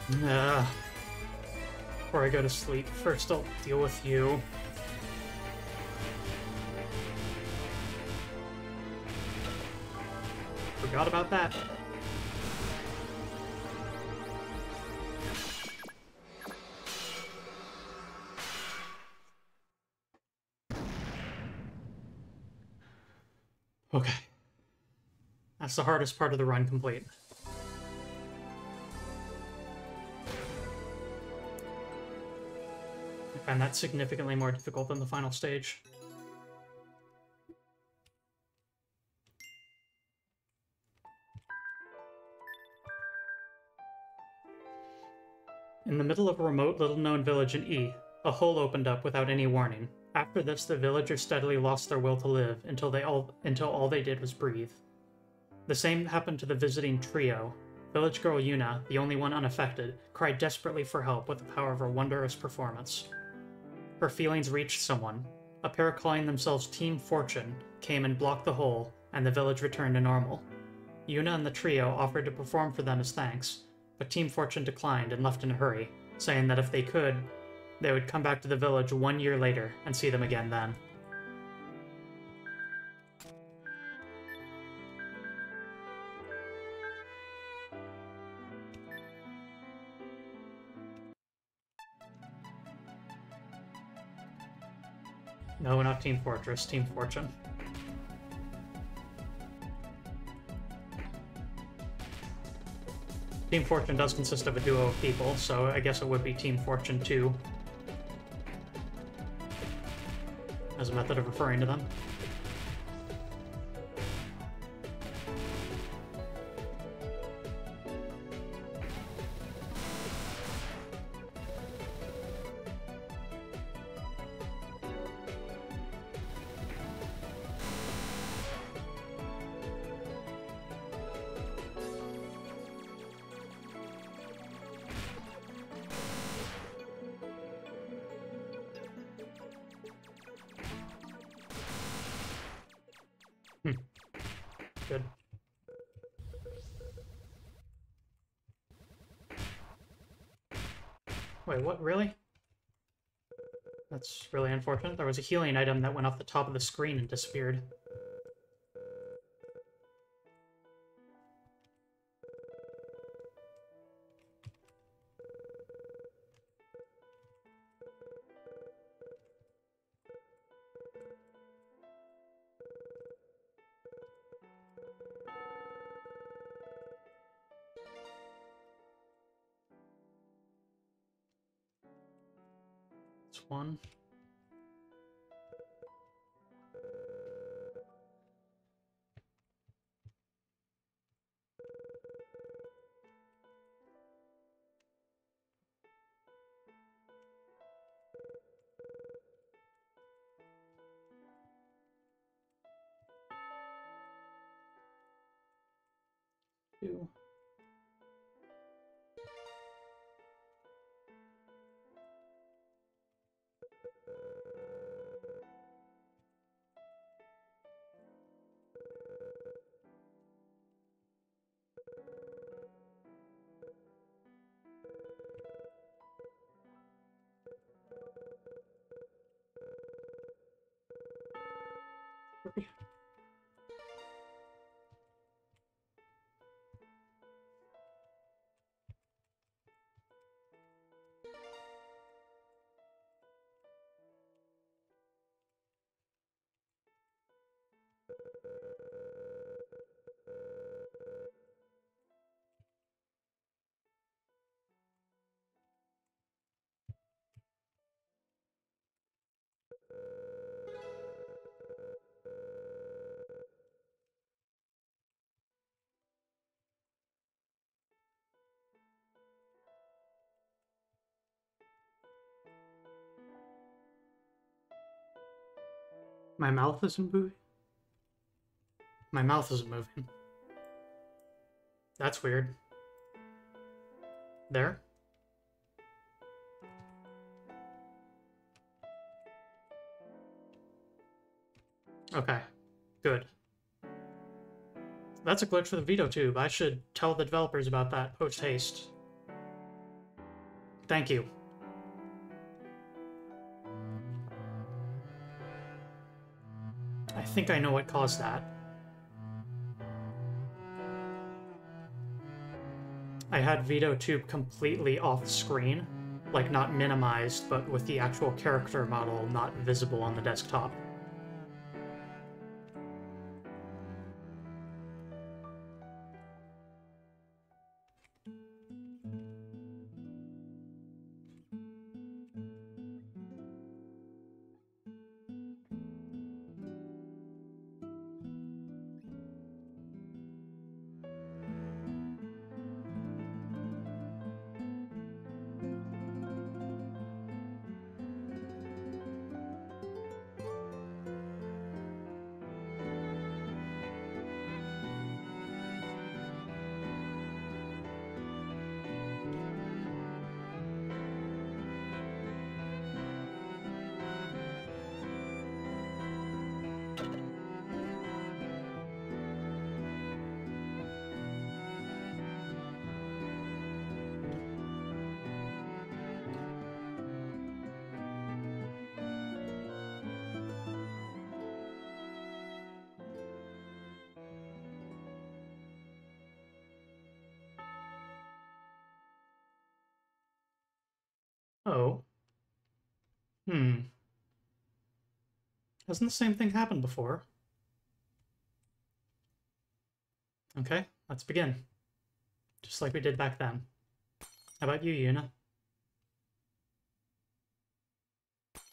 Before I go to sleep, first I'll deal with you. Forgot about that. Okay. That's the hardest part of the run complete. I find that significantly more difficult than the final stage. In the middle of a remote, little-known village in E, a hole opened up without any warning. After this, the villagers steadily lost their will to live until all they did was breathe. The same happened to the visiting trio. Village girl Yuna, the only one unaffected, cried desperately for help with the power of her wondrous performance. Her feelings reached someone. A pair calling themselves Team Fortune came and blocked the hole, and the village returned to normal. Yuna and the trio offered to perform for them as thanks, but Team Fortune declined and left in a hurry, saying that if they could, they would come back to the village 1 year later and see them again then. No, not Team Fortress, Team Fortune. Team Fortune does consist of a duo of people, so I guess it would be Team Fortune 2. As a method of referring to them. Good. Wait, what? Really? That's really unfortunate. There was a healing item that went off the top of the screen and disappeared. One. Two. Okay. My mouth isn't moving? My mouth isn't moving. That's weird. There? Okay. Good. That's a glitch for the veto tube. I should tell the developers about that post-haste. Thank you. I think I know what caused that. I had veto tube completely off screen, like not minimized, but with the actual character model not visible on the desktop. Oh. Hasn't the same thing happened before? Okay, let's begin. Just like we did back then. How about you, Yuna?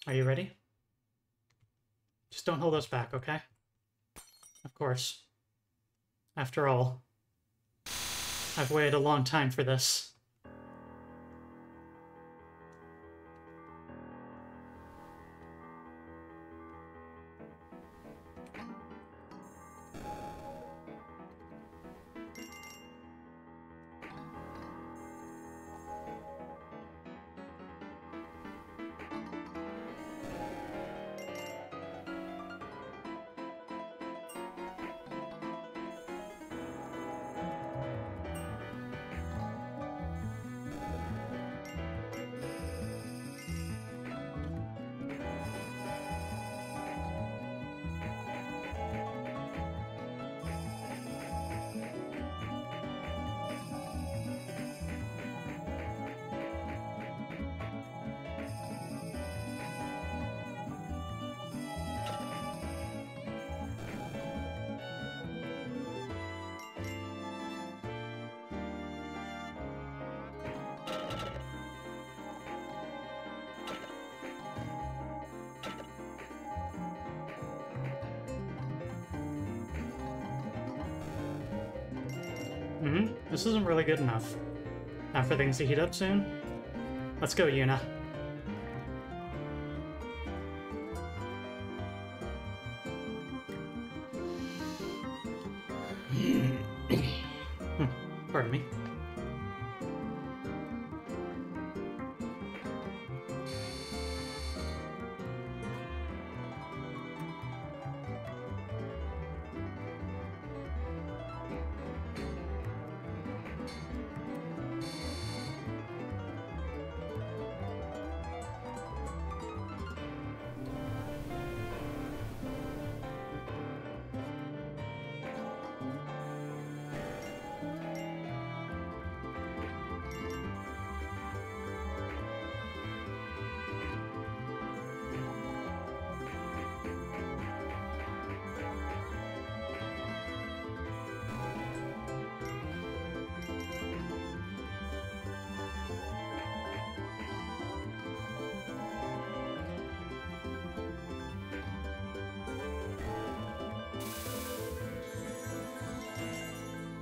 Are you ready? Just don't hold us back, okay? Of course. After all, I've waited a long time for this. This isn't really good enough. Now for things to heat up soon? Let's go, Yuna. Pardon me.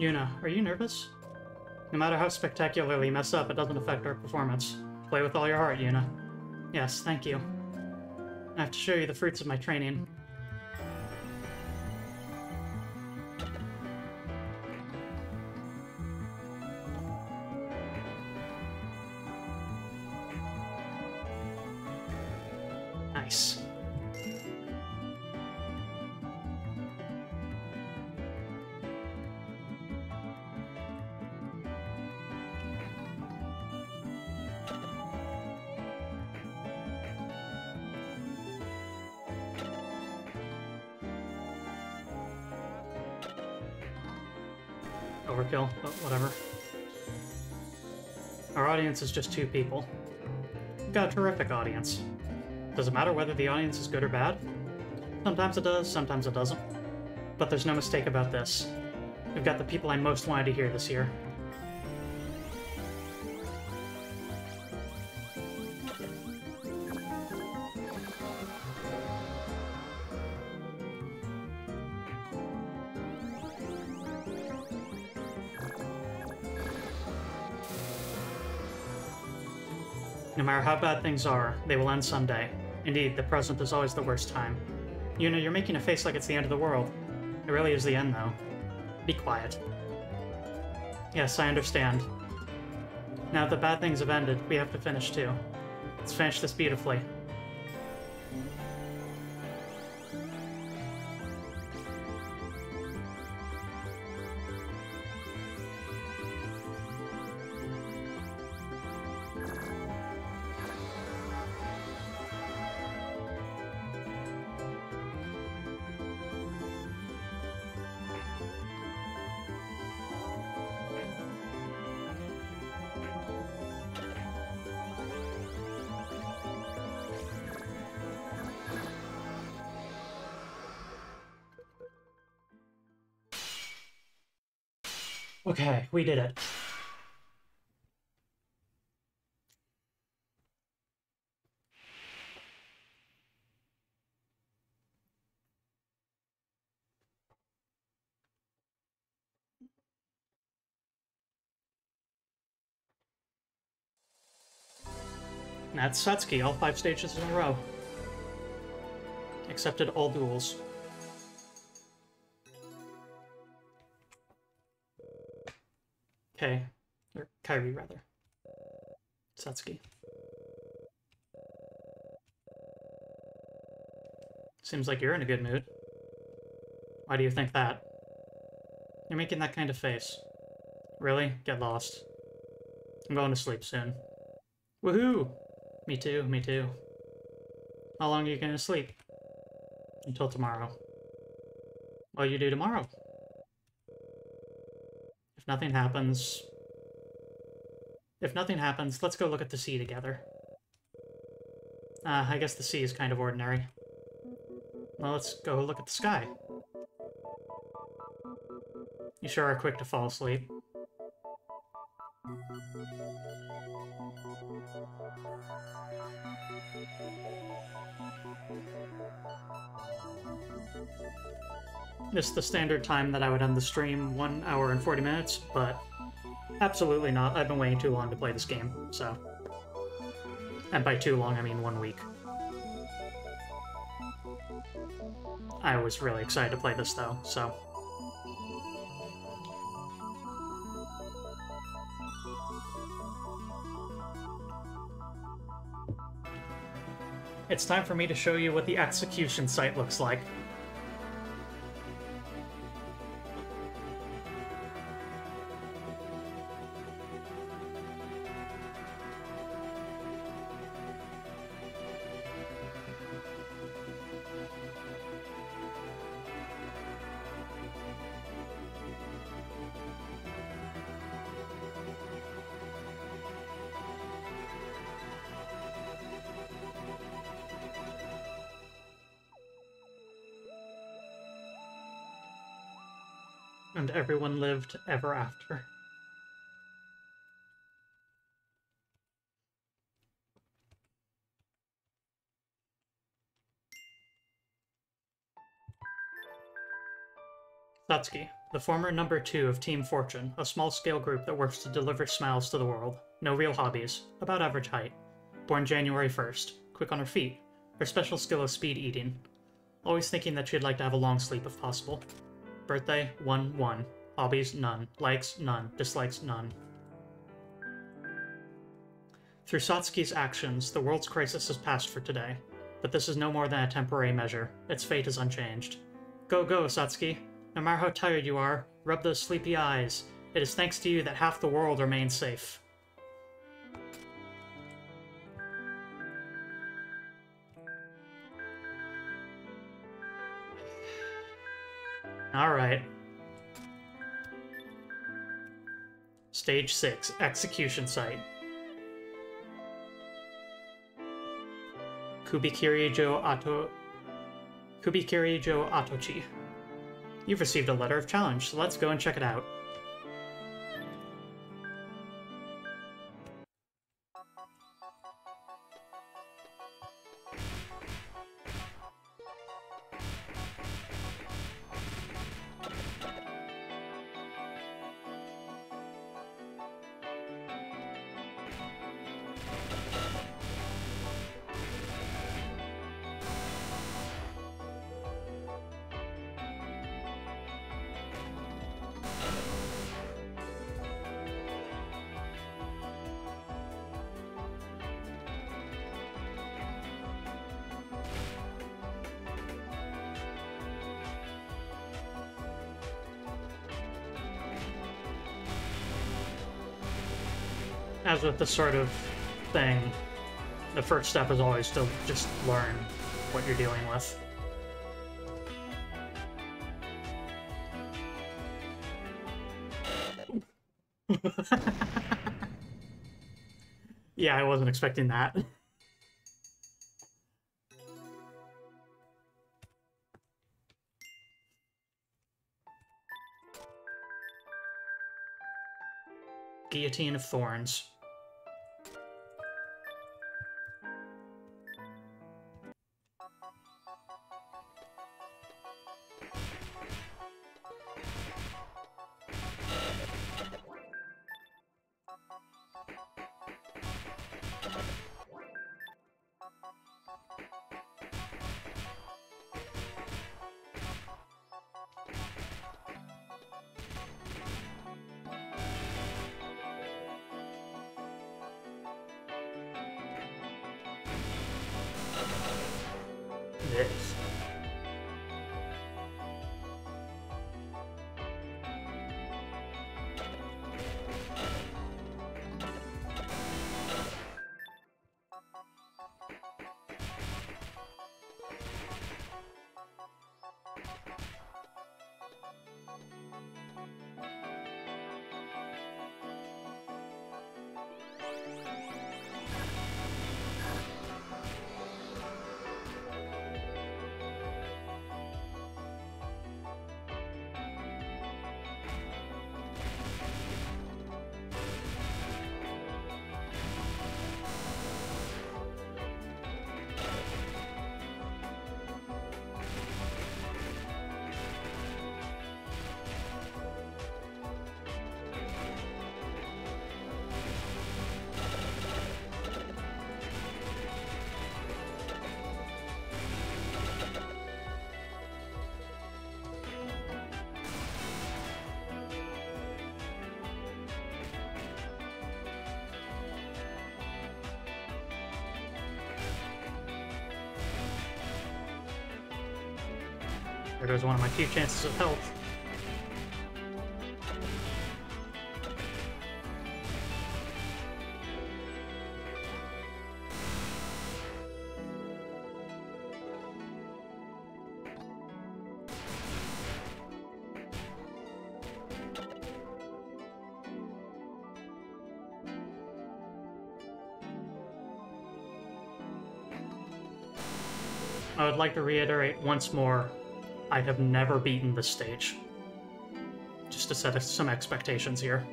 Yuna, are you nervous? No matter how spectacularly messed up, it doesn't affect our performance. Play with all your heart, Yuna. Yes, thank you. I have to show you the fruits of my training. Nice. Overkill, but whatever. Our audience is just 2 people. We've got a terrific audience. Does it matter whether the audience is good or bad? Sometimes it does, sometimes it doesn't. But there's no mistake about this. We've got the people I most wanted to hear this year. No matter how bad things are, they will end someday. Indeed, the present is always the worst time. Yuna, you're making a face like it's the end of the world. It really is the end, though. Be quiet. Yes, I understand. Now that the bad things have ended, we have to finish too. Let's finish this beautifully. Okay, we did it. That's Satsuki, all 5 stages in a row. Accepted all duels. Okay. Or Kairi, rather. Satsuki. Seems like you're in a good mood. Why do you think that? You're making that kind of face. Really? Get lost. I'm going to sleep soon. Woohoo! Me too, me too. How long are you going to sleep? Until tomorrow. What'll you do tomorrow? If nothing happens, let's go look at the sea together. I guess the sea is kind of ordinary. Well, let's go look at the sky. You sure are quick to fall asleep. This is the standard time that I would end the stream, 1 hour and 40 minutes, but absolutely not. I've been waiting too long to play this game, so. And by too long, I mean 1 week. I was really excited to play this, though, so. It's time for me to show you what the execution site looks like. And everyone lived ever after. Satsuki, the former number 2 of Team Fortune, a small-scale group that works to deliver smiles to the world. No real hobbies. About average height. Born January 1st. Quick on her feet. Her special skill is speed eating. Always thinking that she'd like to have a long sleep if possible. Birthday, 1-1. Hobbies, none. Likes, none. Dislikes, none. Through Satsuki's actions, the world's crisis has passed for today. But this is no more than a temporary measure. Its fate is unchanged. Go, go, Satsuki. No matter how tired you are, rub those sleepy eyes. It is thanks to you that half the world remains safe. Alright. Stage 6, Execution Site. Kubikiri-jo Atochi. You've received a letter of challenge, so let's go and check it out. As with this sort of thing, the first step is always to just learn what you're dealing with. Yeah, I wasn't expecting that. Guillotine of Thorns. This. There goes one of my few chances of health. I would like to reiterate once more, I have never beaten this stage. Just to set some expectations here.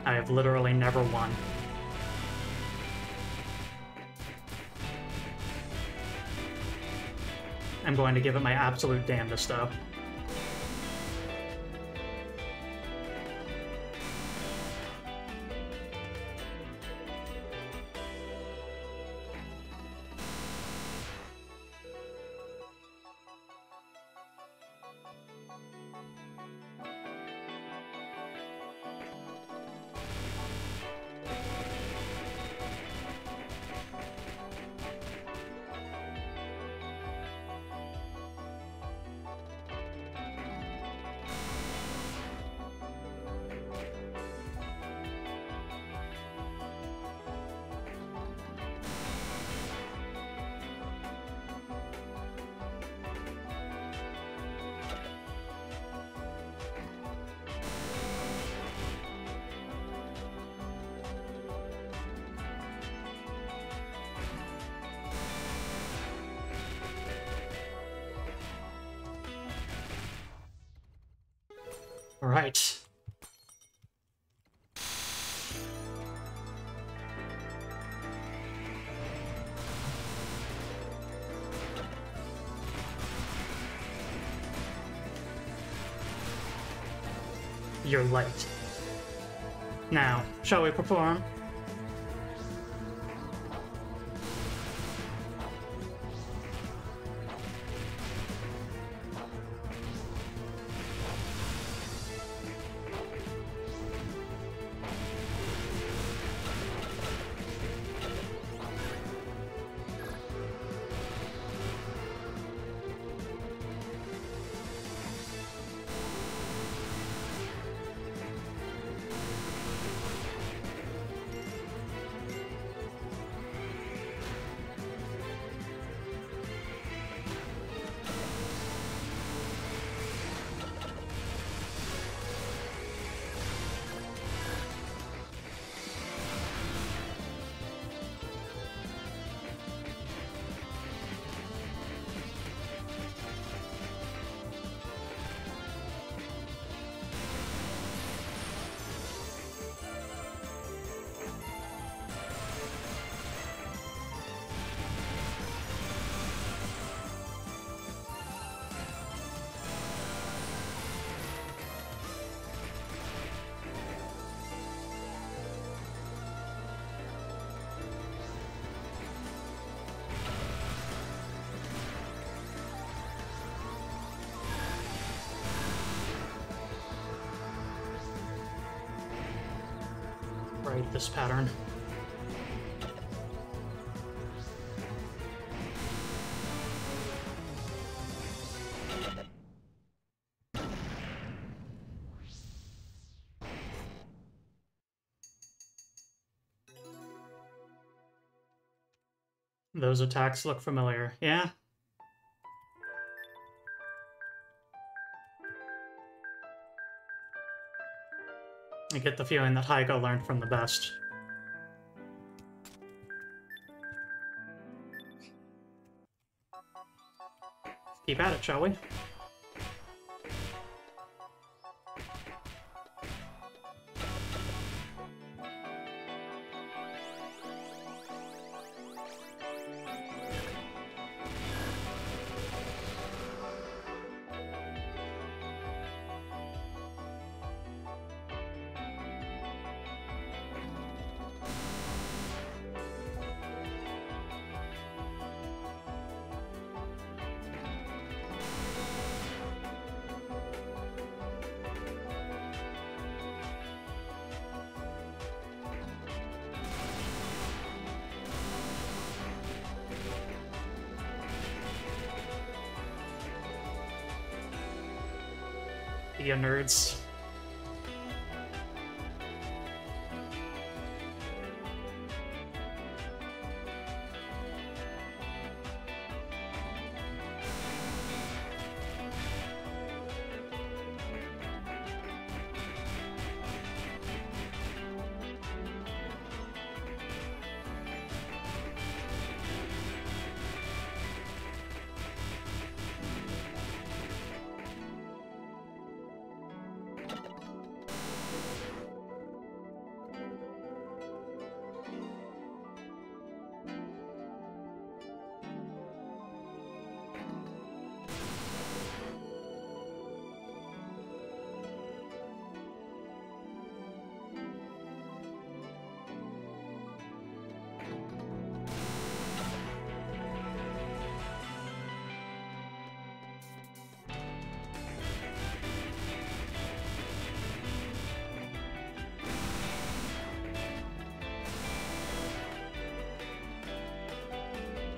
I have literally never won. I'm going to give it my absolute damnedest, though. Alright. You're late. Now, shall we perform? Right, this pattern. Those attacks look familiar. Yeah? I get the feeling that Heiko learned from the best. Keep at it, shall we? You nerds.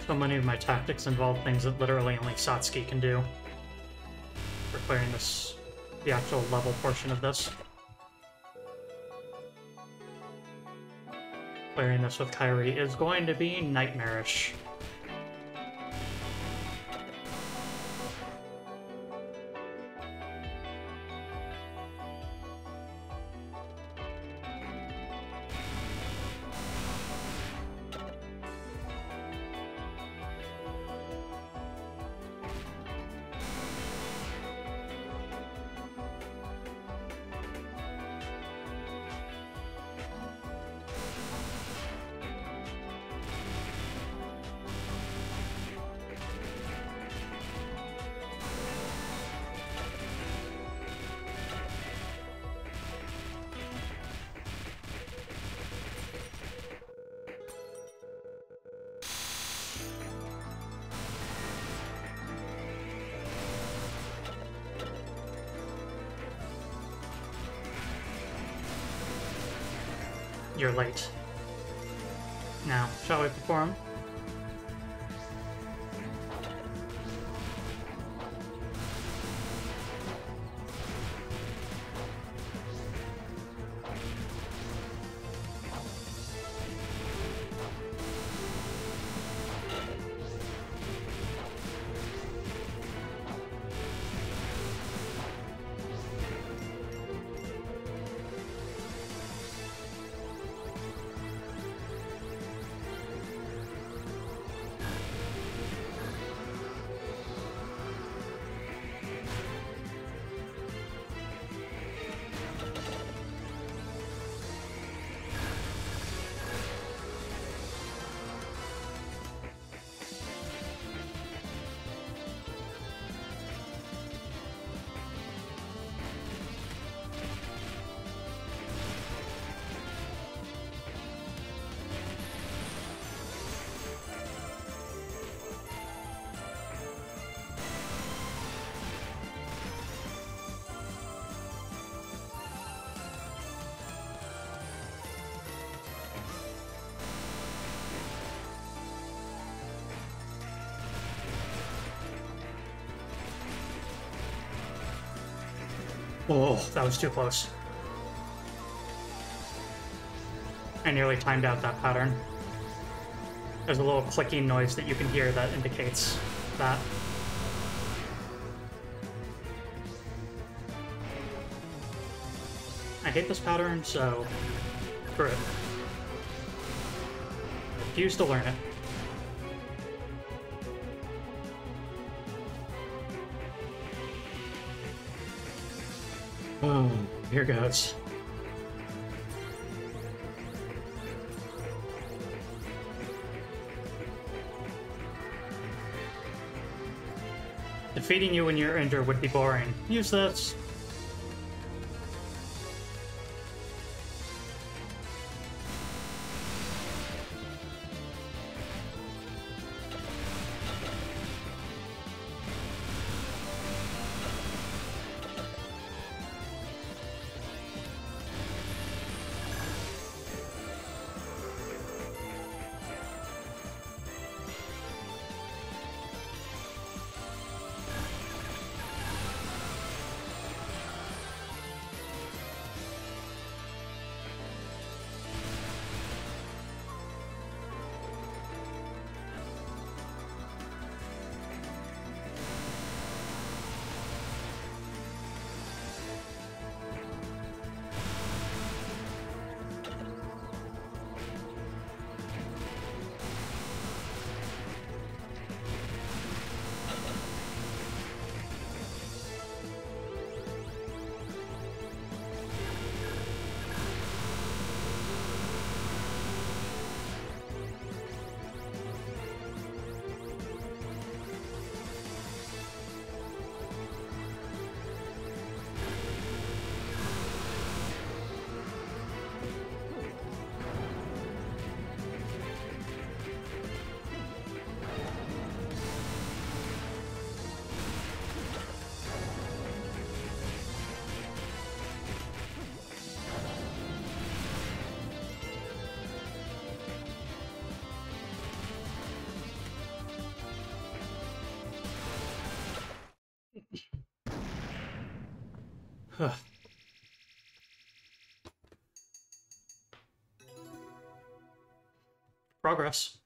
So many of my tactics involve things that literally only Satsuki can do. For clearing this, the actual level portion of this. Clearing this with Kairi is going to be nightmarish. you're late. Now, shall we perform? Oh, that was too close. I nearly timed out that pattern. There's a little clicking noise that you can hear that indicates that. I hate this pattern, so screw it. Refuse to learn it. Oh, here goes. Defeating you when you're injured would be boring. Use this. Progress.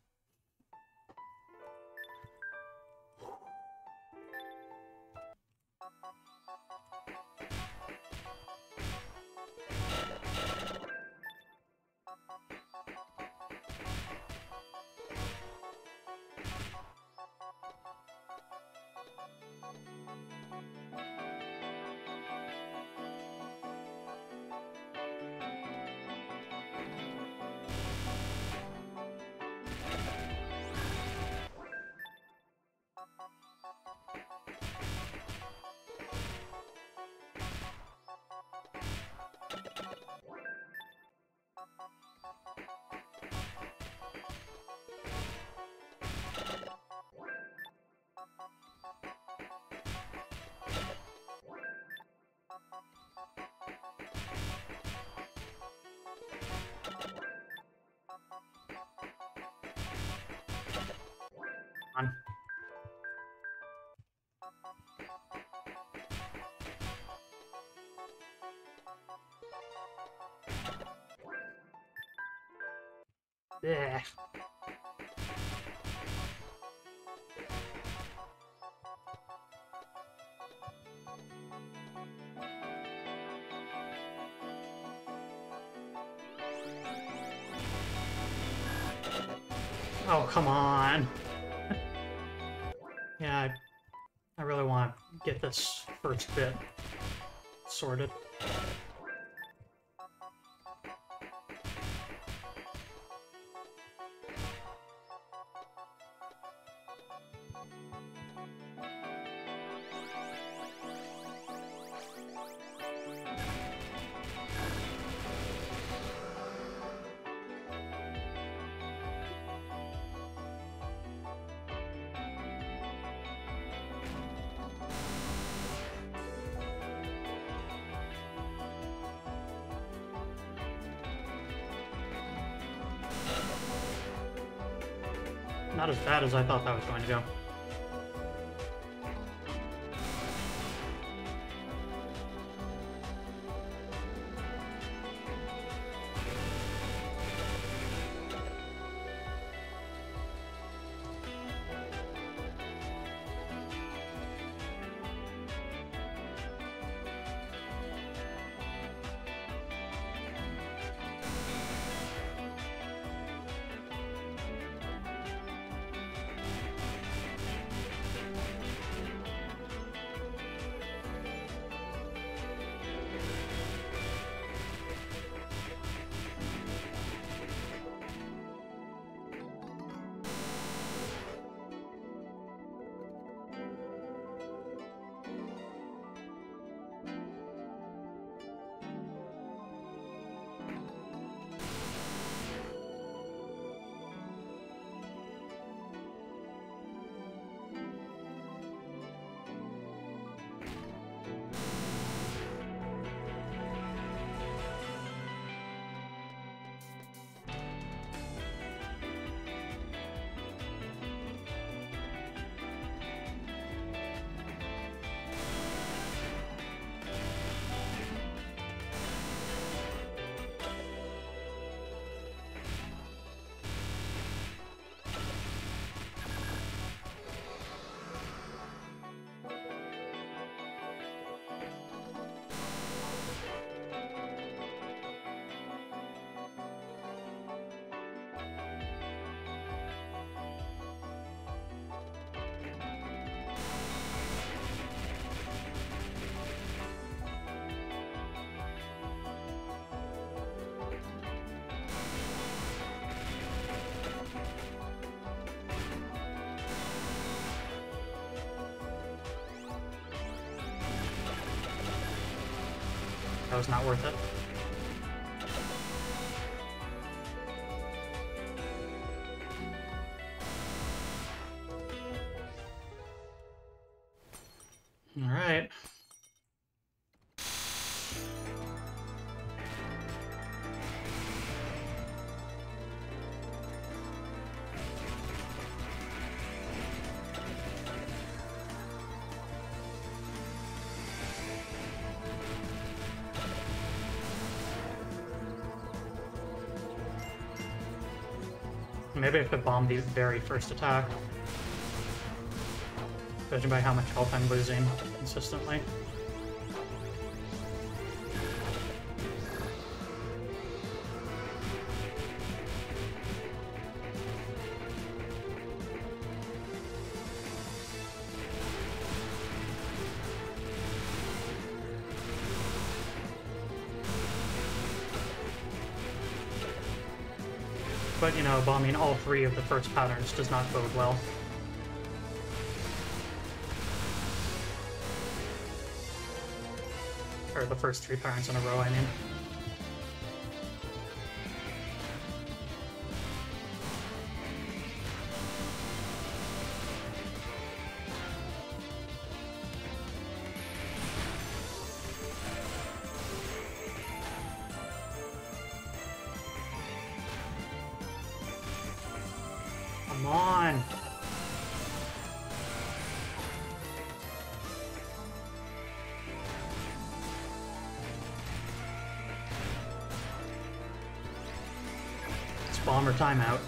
Yeah. Oh, come on. Yeah, I really want to get this first bit sorted. Not as bad as I thought that was going to go. That was not worth it. All right. Maybe I could bomb the very first attack. Judging by how much health I'm losing consistently. But, you know, bombing all three of the first patterns does not bode well. Or the first three patterns in a row, I mean. Come on! bomber timeout.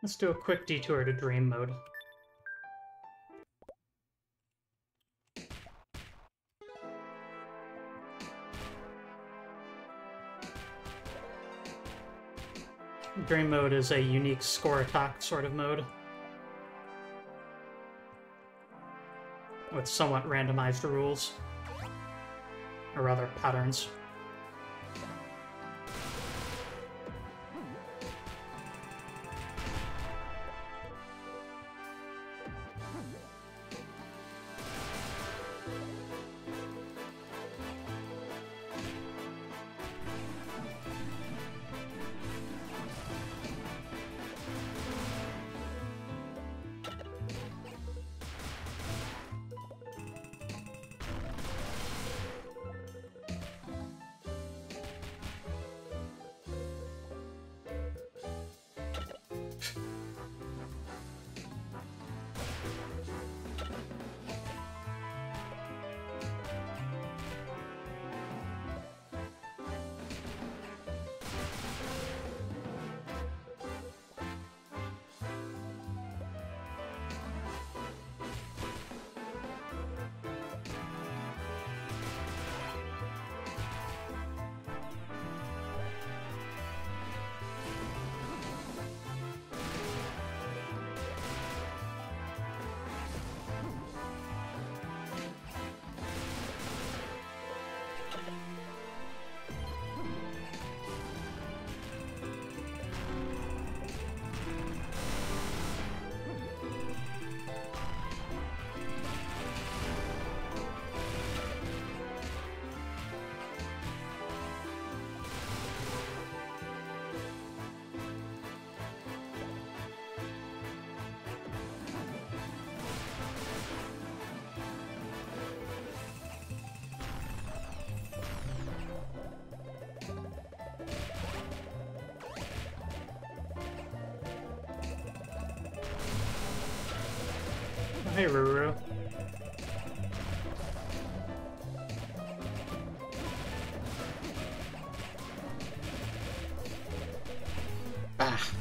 Let's do a quick detour to dream mode. Dream mode is a unique score attack sort of mode, with somewhat randomized rules, or rather patterns. Hey, Ruru. Ah.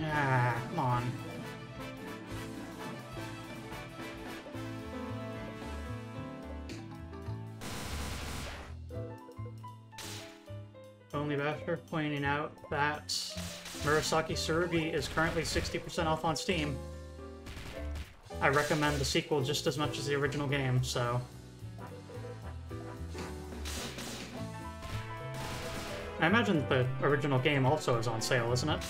Ah, come on. Lonely Bastard pointing out that Murasaki Tsurugi is currently 60% off on Steam. I recommend the sequel just as much as the original game, so... I imagine the original game also is on sale, isn't it?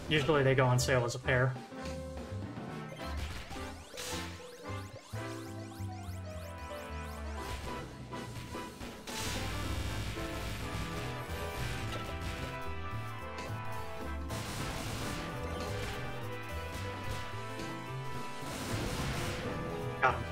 Usually they go on sale as a pair. Got him.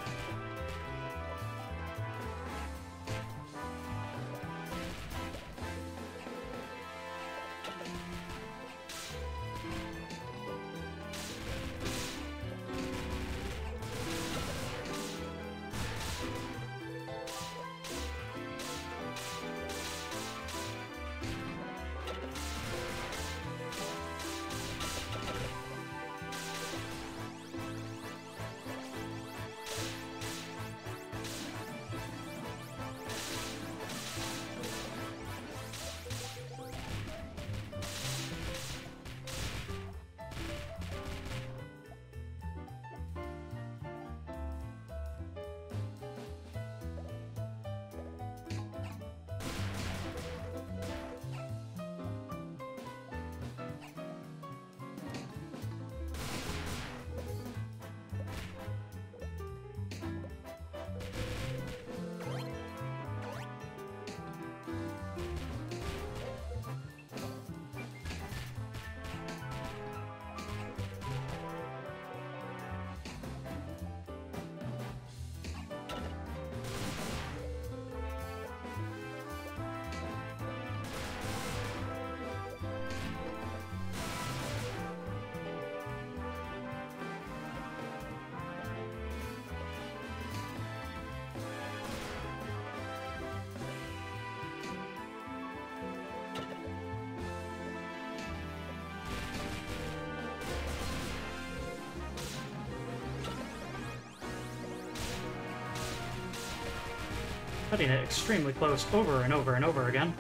Cutting it extremely close over and over and over again.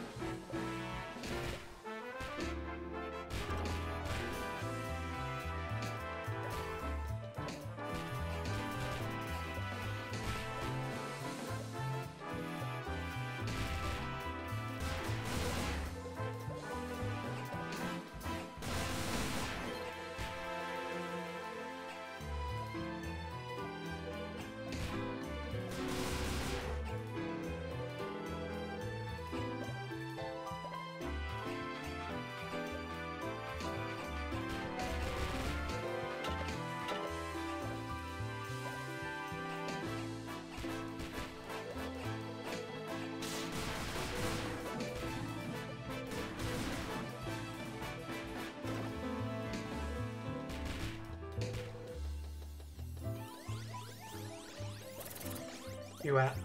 You at?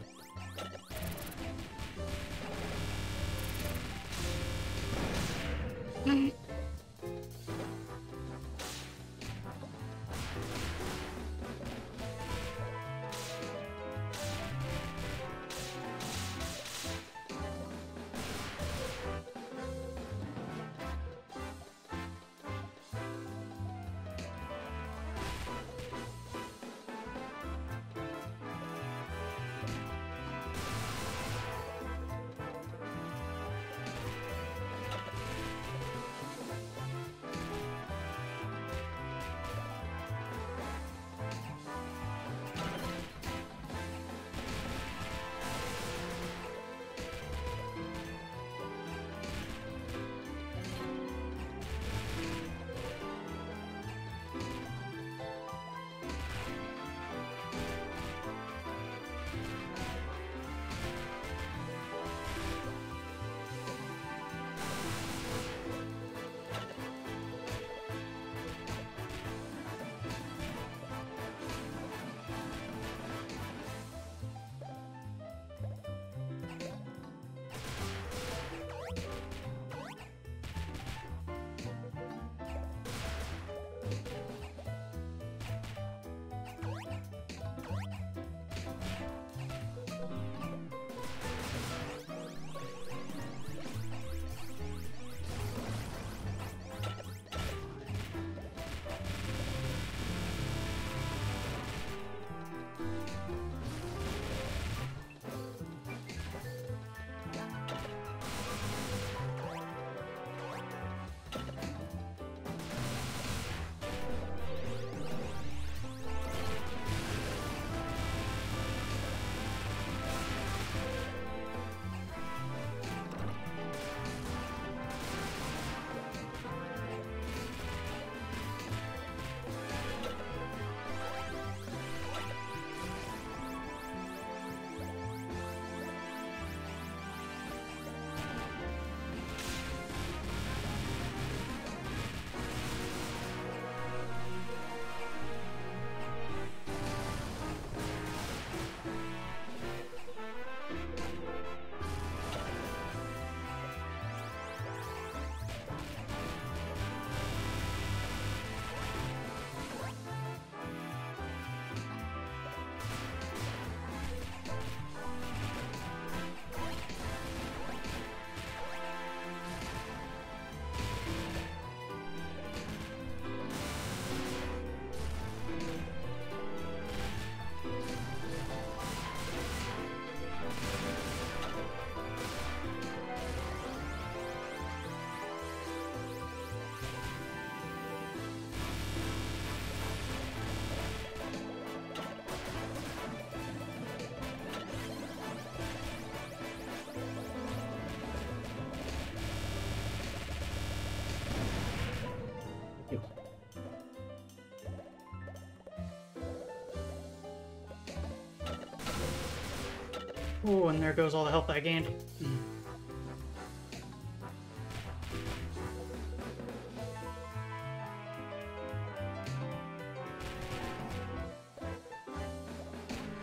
Oh, and there goes all the health I gained.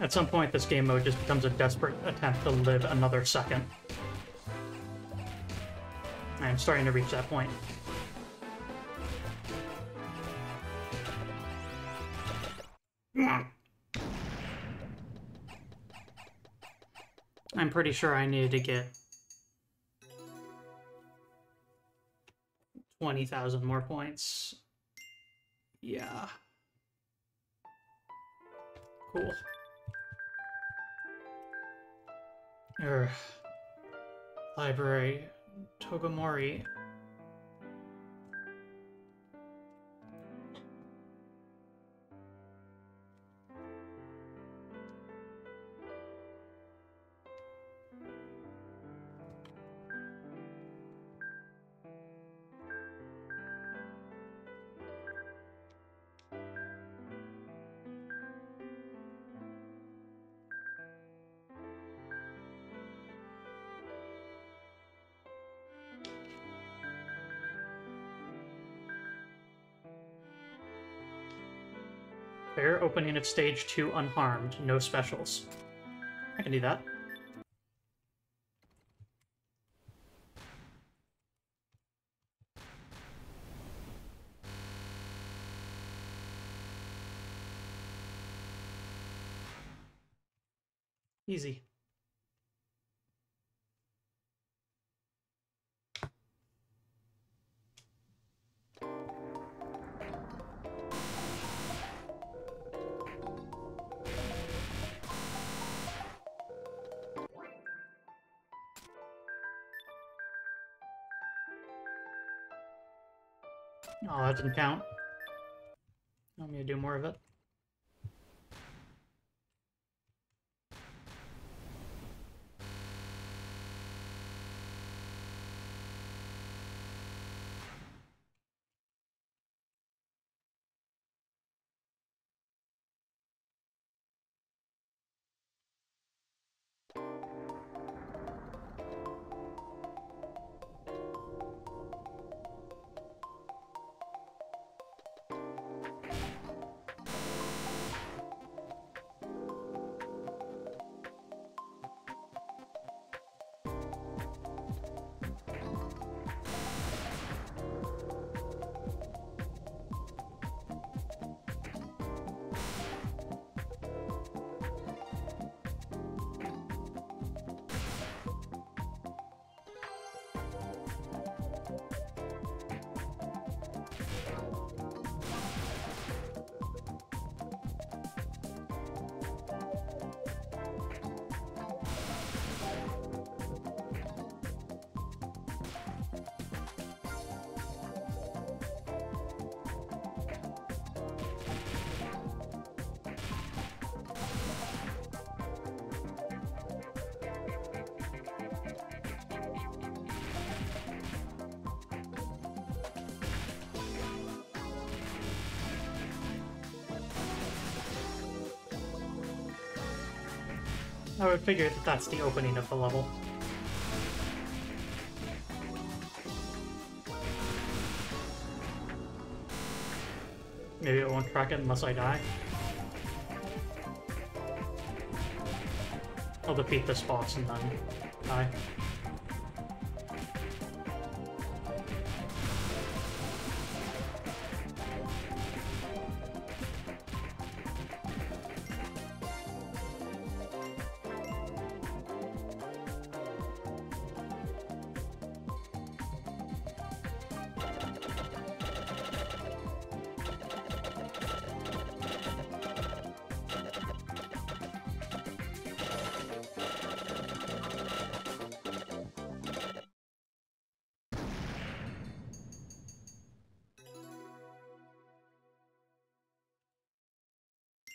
At some point, this game mode just becomes a desperate attempt to live another second. I'm starting to reach that point. I'm pretty sure I needed to get 20,000 more points. Yeah. Cool. Library. Togamori. Fair opening of stage 2 unharmed, no specials. I can do that. Easy. Oh, that didn't count. I'm gonna do more of it. I would figure that that's the opening of the level. Maybe it won't track it unless I die. I'll defeat this boss and then die.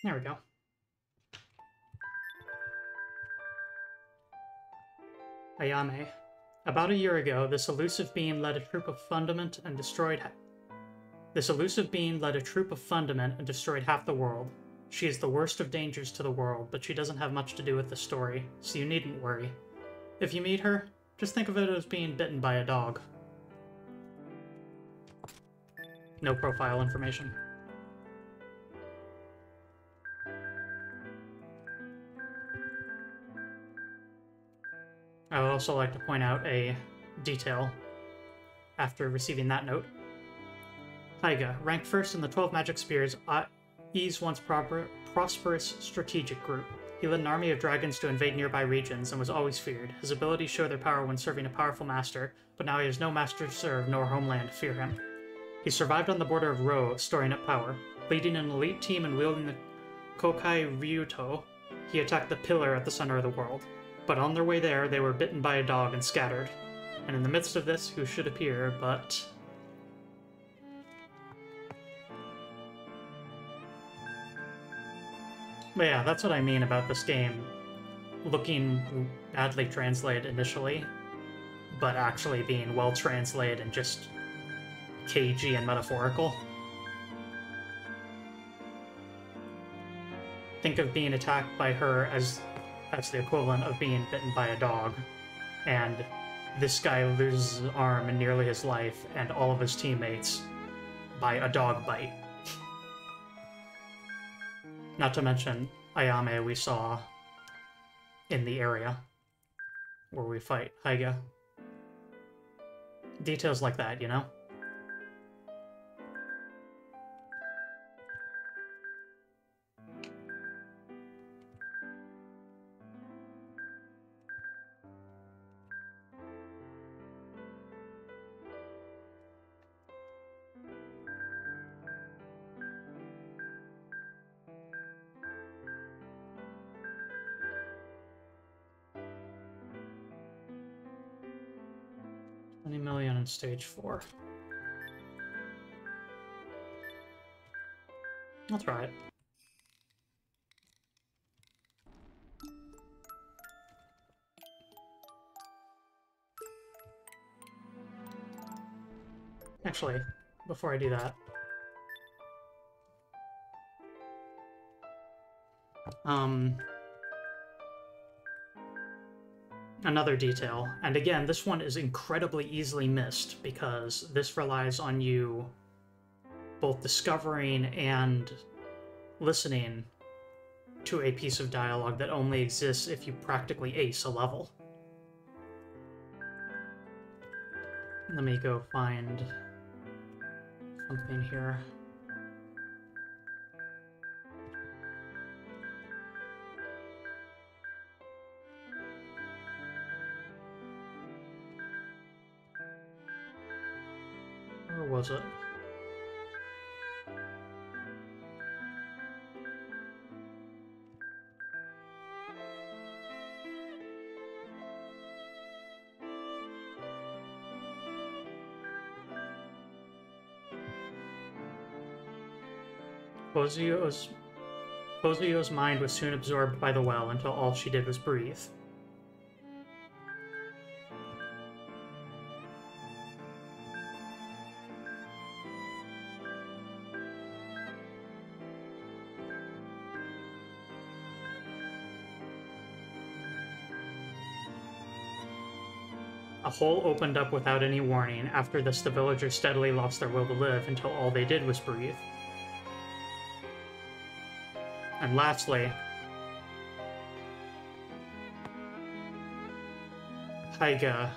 There we go. Ayame. About a year ago, this elusive being led a troop of Fundament and destroyed half the world. She is the worst of dangers to the world, but she doesn't have much to do with the story, so you needn't worry. If you meet her, just think of it as being bitten by a dog. No profile information. I would also like to point out a detail after receiving that note. Taiga, ranked first in the 12 Magic Spears, E's once prosperous strategic group. He led an army of dragons to invade nearby regions and was always feared. His abilities show their power when serving a powerful master, but now he has no master to serve nor homeland to fear him. He survived on the border of Ro, storing up power. Leading an elite team and wielding the Kokai Ryuto, he attacked the pillar at the center of the world. But on their way there, they were bitten by a dog and scattered. And in the midst of this, who should appear but... But yeah, that's what I mean about this game looking badly translated initially, but actually being well translated and just cagey and metaphorical. Think of being attacked by her as the equivalent of being bitten by a dog, and this guy loses his arm and nearly his life, and all of his teammates by a dog bite. Not to mention Ayame we saw in the area where we fight Haiga. Details like that, you know? $20 million in stage 4. I'll try it. Actually, before I do that, another detail, and again, this one is incredibly easily missed because this relies on you both discovering and listening to a piece of dialogue that only exists if you practically ace a level. Let me go find something here. Where was it? Kozio's mind was soon absorbed by the well until all she did was breathe. A hole opened up without any warning. After this, the villagers steadily lost their will to live until all they did was breathe. And lastly, Taiga,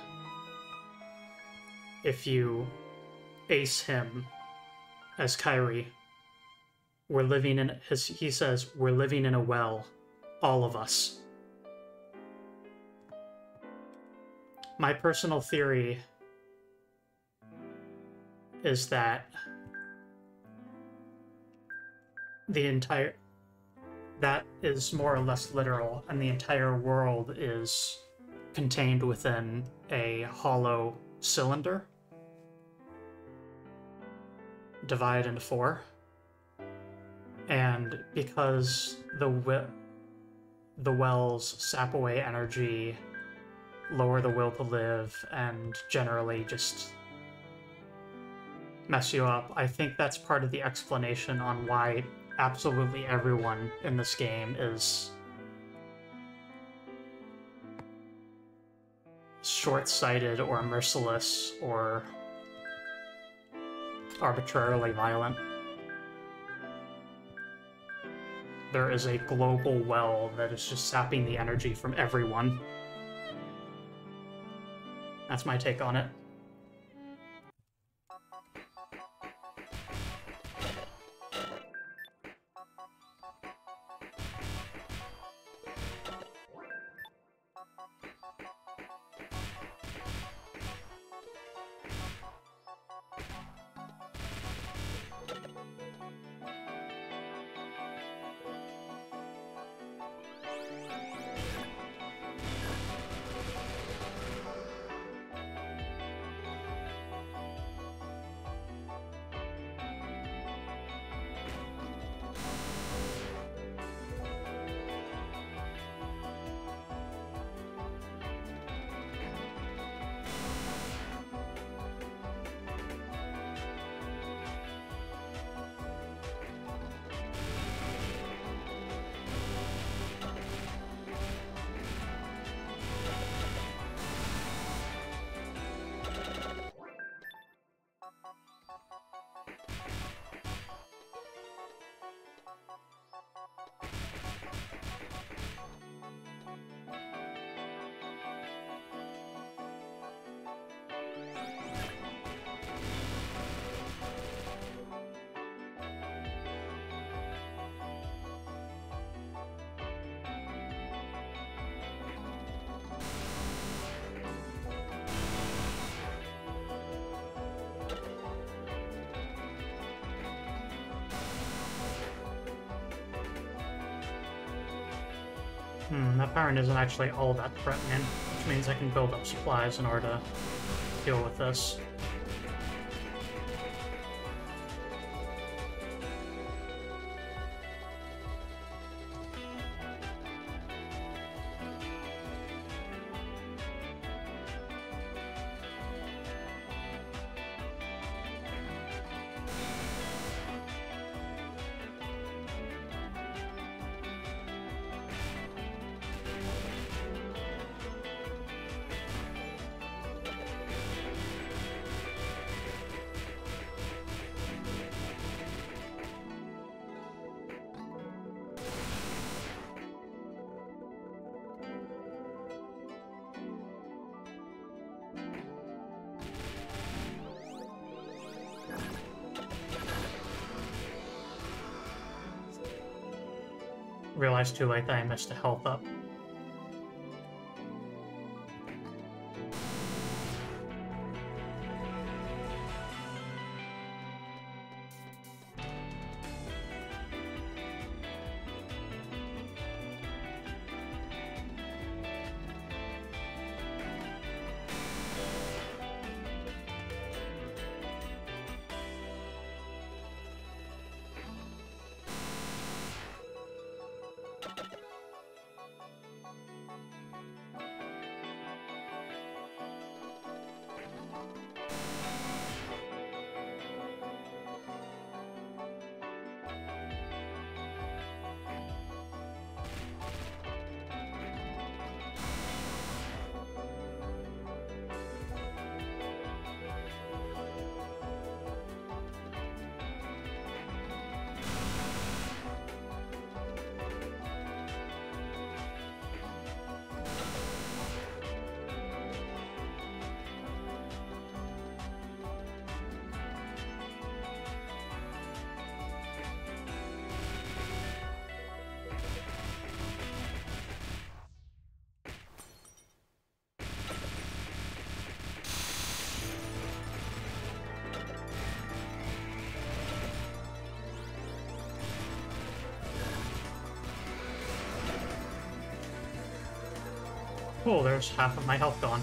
if you ace him as Kairi, we're living in, as he says, we're living in a well, all of us. My personal theory is that that is more or less literal, and the entire world is contained within a hollow cylinder, divided into 4. And because the wells sap away energy, lower the will to live, and generally just mess you up, I think that's part of the explanation on why absolutely everyone in this game is short-sighted or merciless or arbitrarily violent. There is a global well that is just sapping the energy from everyone. That's my take on it. That Baron isn't actually all that threatening, which means I can build up supplies in order to deal with this. Realized too late that I missed a health up. Oh, there's half of my health gone.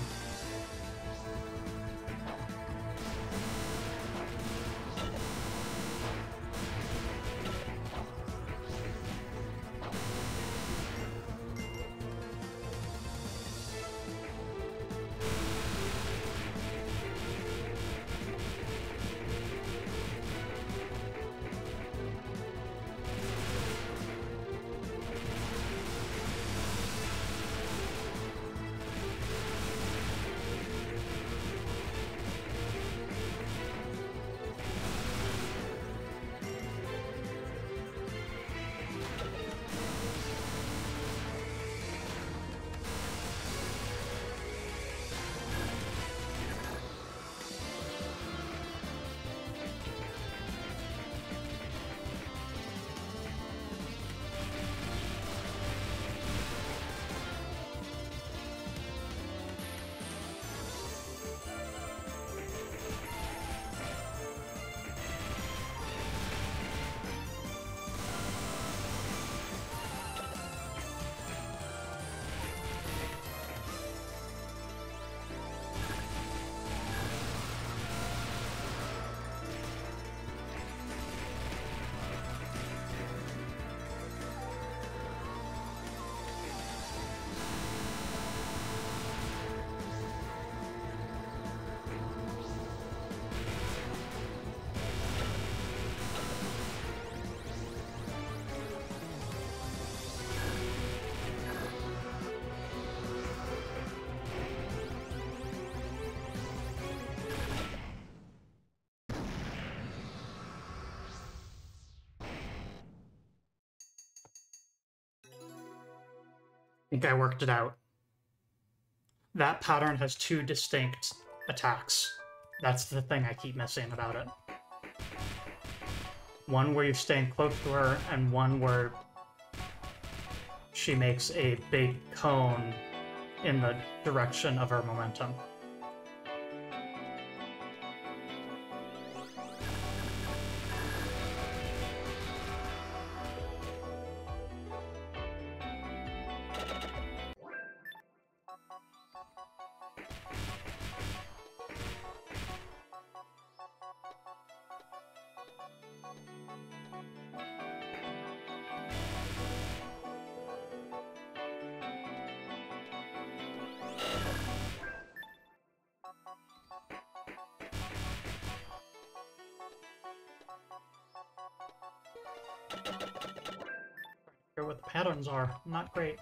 think I worked it out. That pattern has two distinct attacks. That's the thing I keep missing about it. One where you're staying close to her, and one where she makes a big cone in the direction of her momentum. What the patterns are. Not great.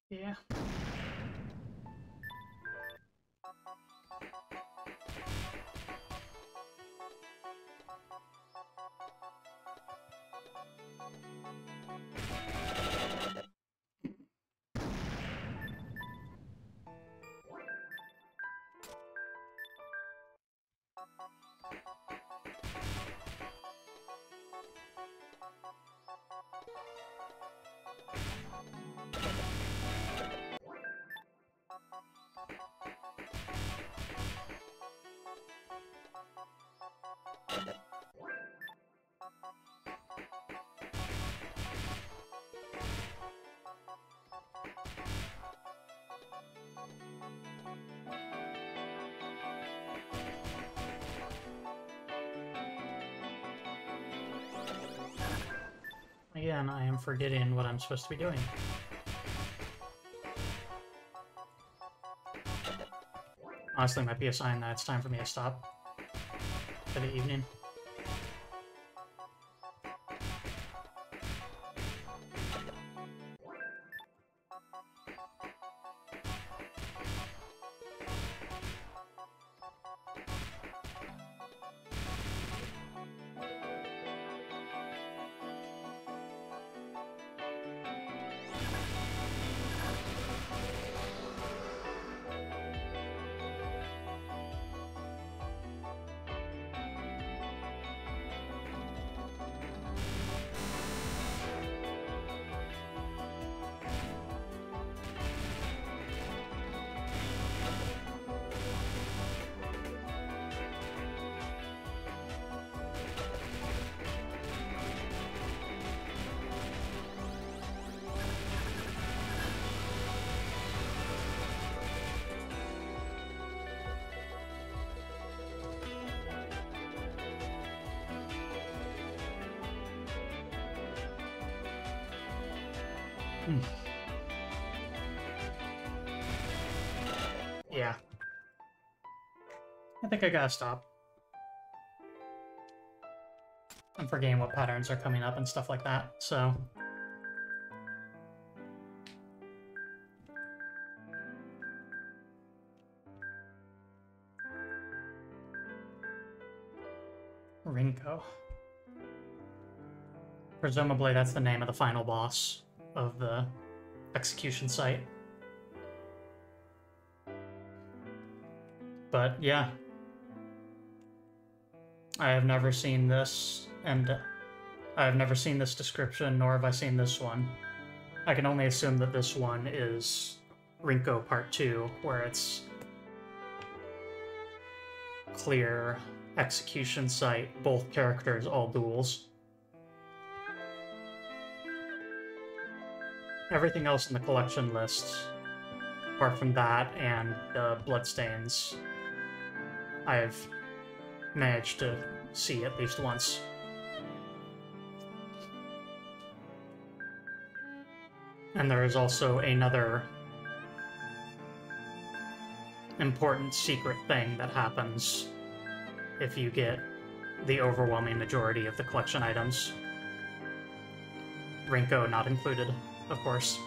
Yeah. Again, I am forgetting what I'm supposed to be doing. Honestly, might be a sign that it's time for me to stop for the evening. Yeah. I think I gotta stop. I'm forgetting what patterns are coming up and stuff like that, so... Rinko. Presumably that's the name of the final boss of the execution site. But yeah. I have never seen this, and I have never seen this description, nor have I seen this one. I can only assume that this one is Rinko Part 2, where it's clear, execution site, both characters, all duels. Everything else in the collection list, apart from that and the bloodstains, I've managed to see at least once. And there is also another important secret thing that happens if you get the overwhelming majority of the collection items. Rinko not included, of course.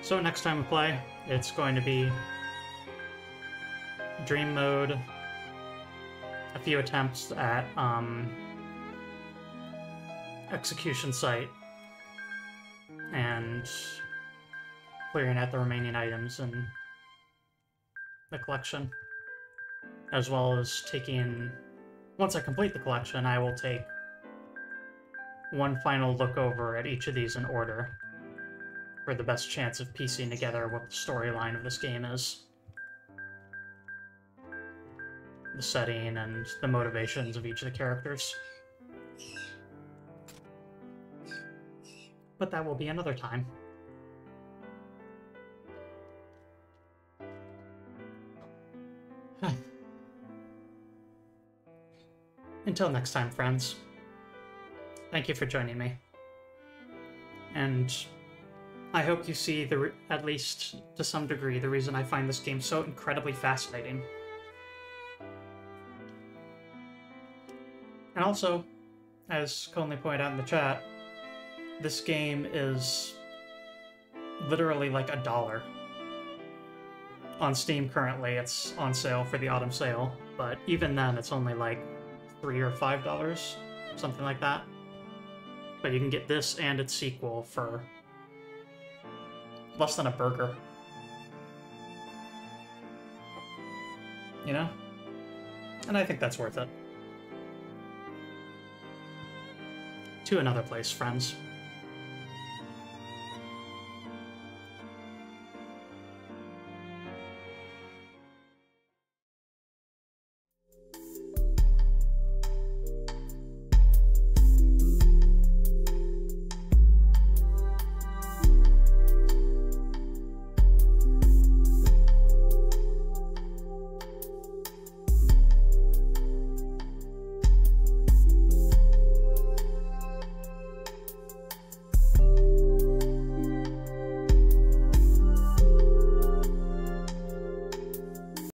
So next time we play, it's going to be Dream Mode, a few attempts at Execution Site, and clearing out the remaining items in the collection, as well as taking... Once I complete the collection, I will take one final look over at each of these in order for the best chance of piecing together what the storyline of this game is. The setting and the motivations of each of the characters. But that will be another time. Until next time, friends. Thank you for joining me. And I hope you see, at least to some degree, the reason I find this game so incredibly fascinating. And also, as Conley pointed out in the chat, this game is literally like $1. On Steam currently, it's on sale for the autumn sale, but even then it's only like $3 or $5, something like that. But you can get this and its sequel for less than a burger. You know? And I think that's worth it. To another place, friends.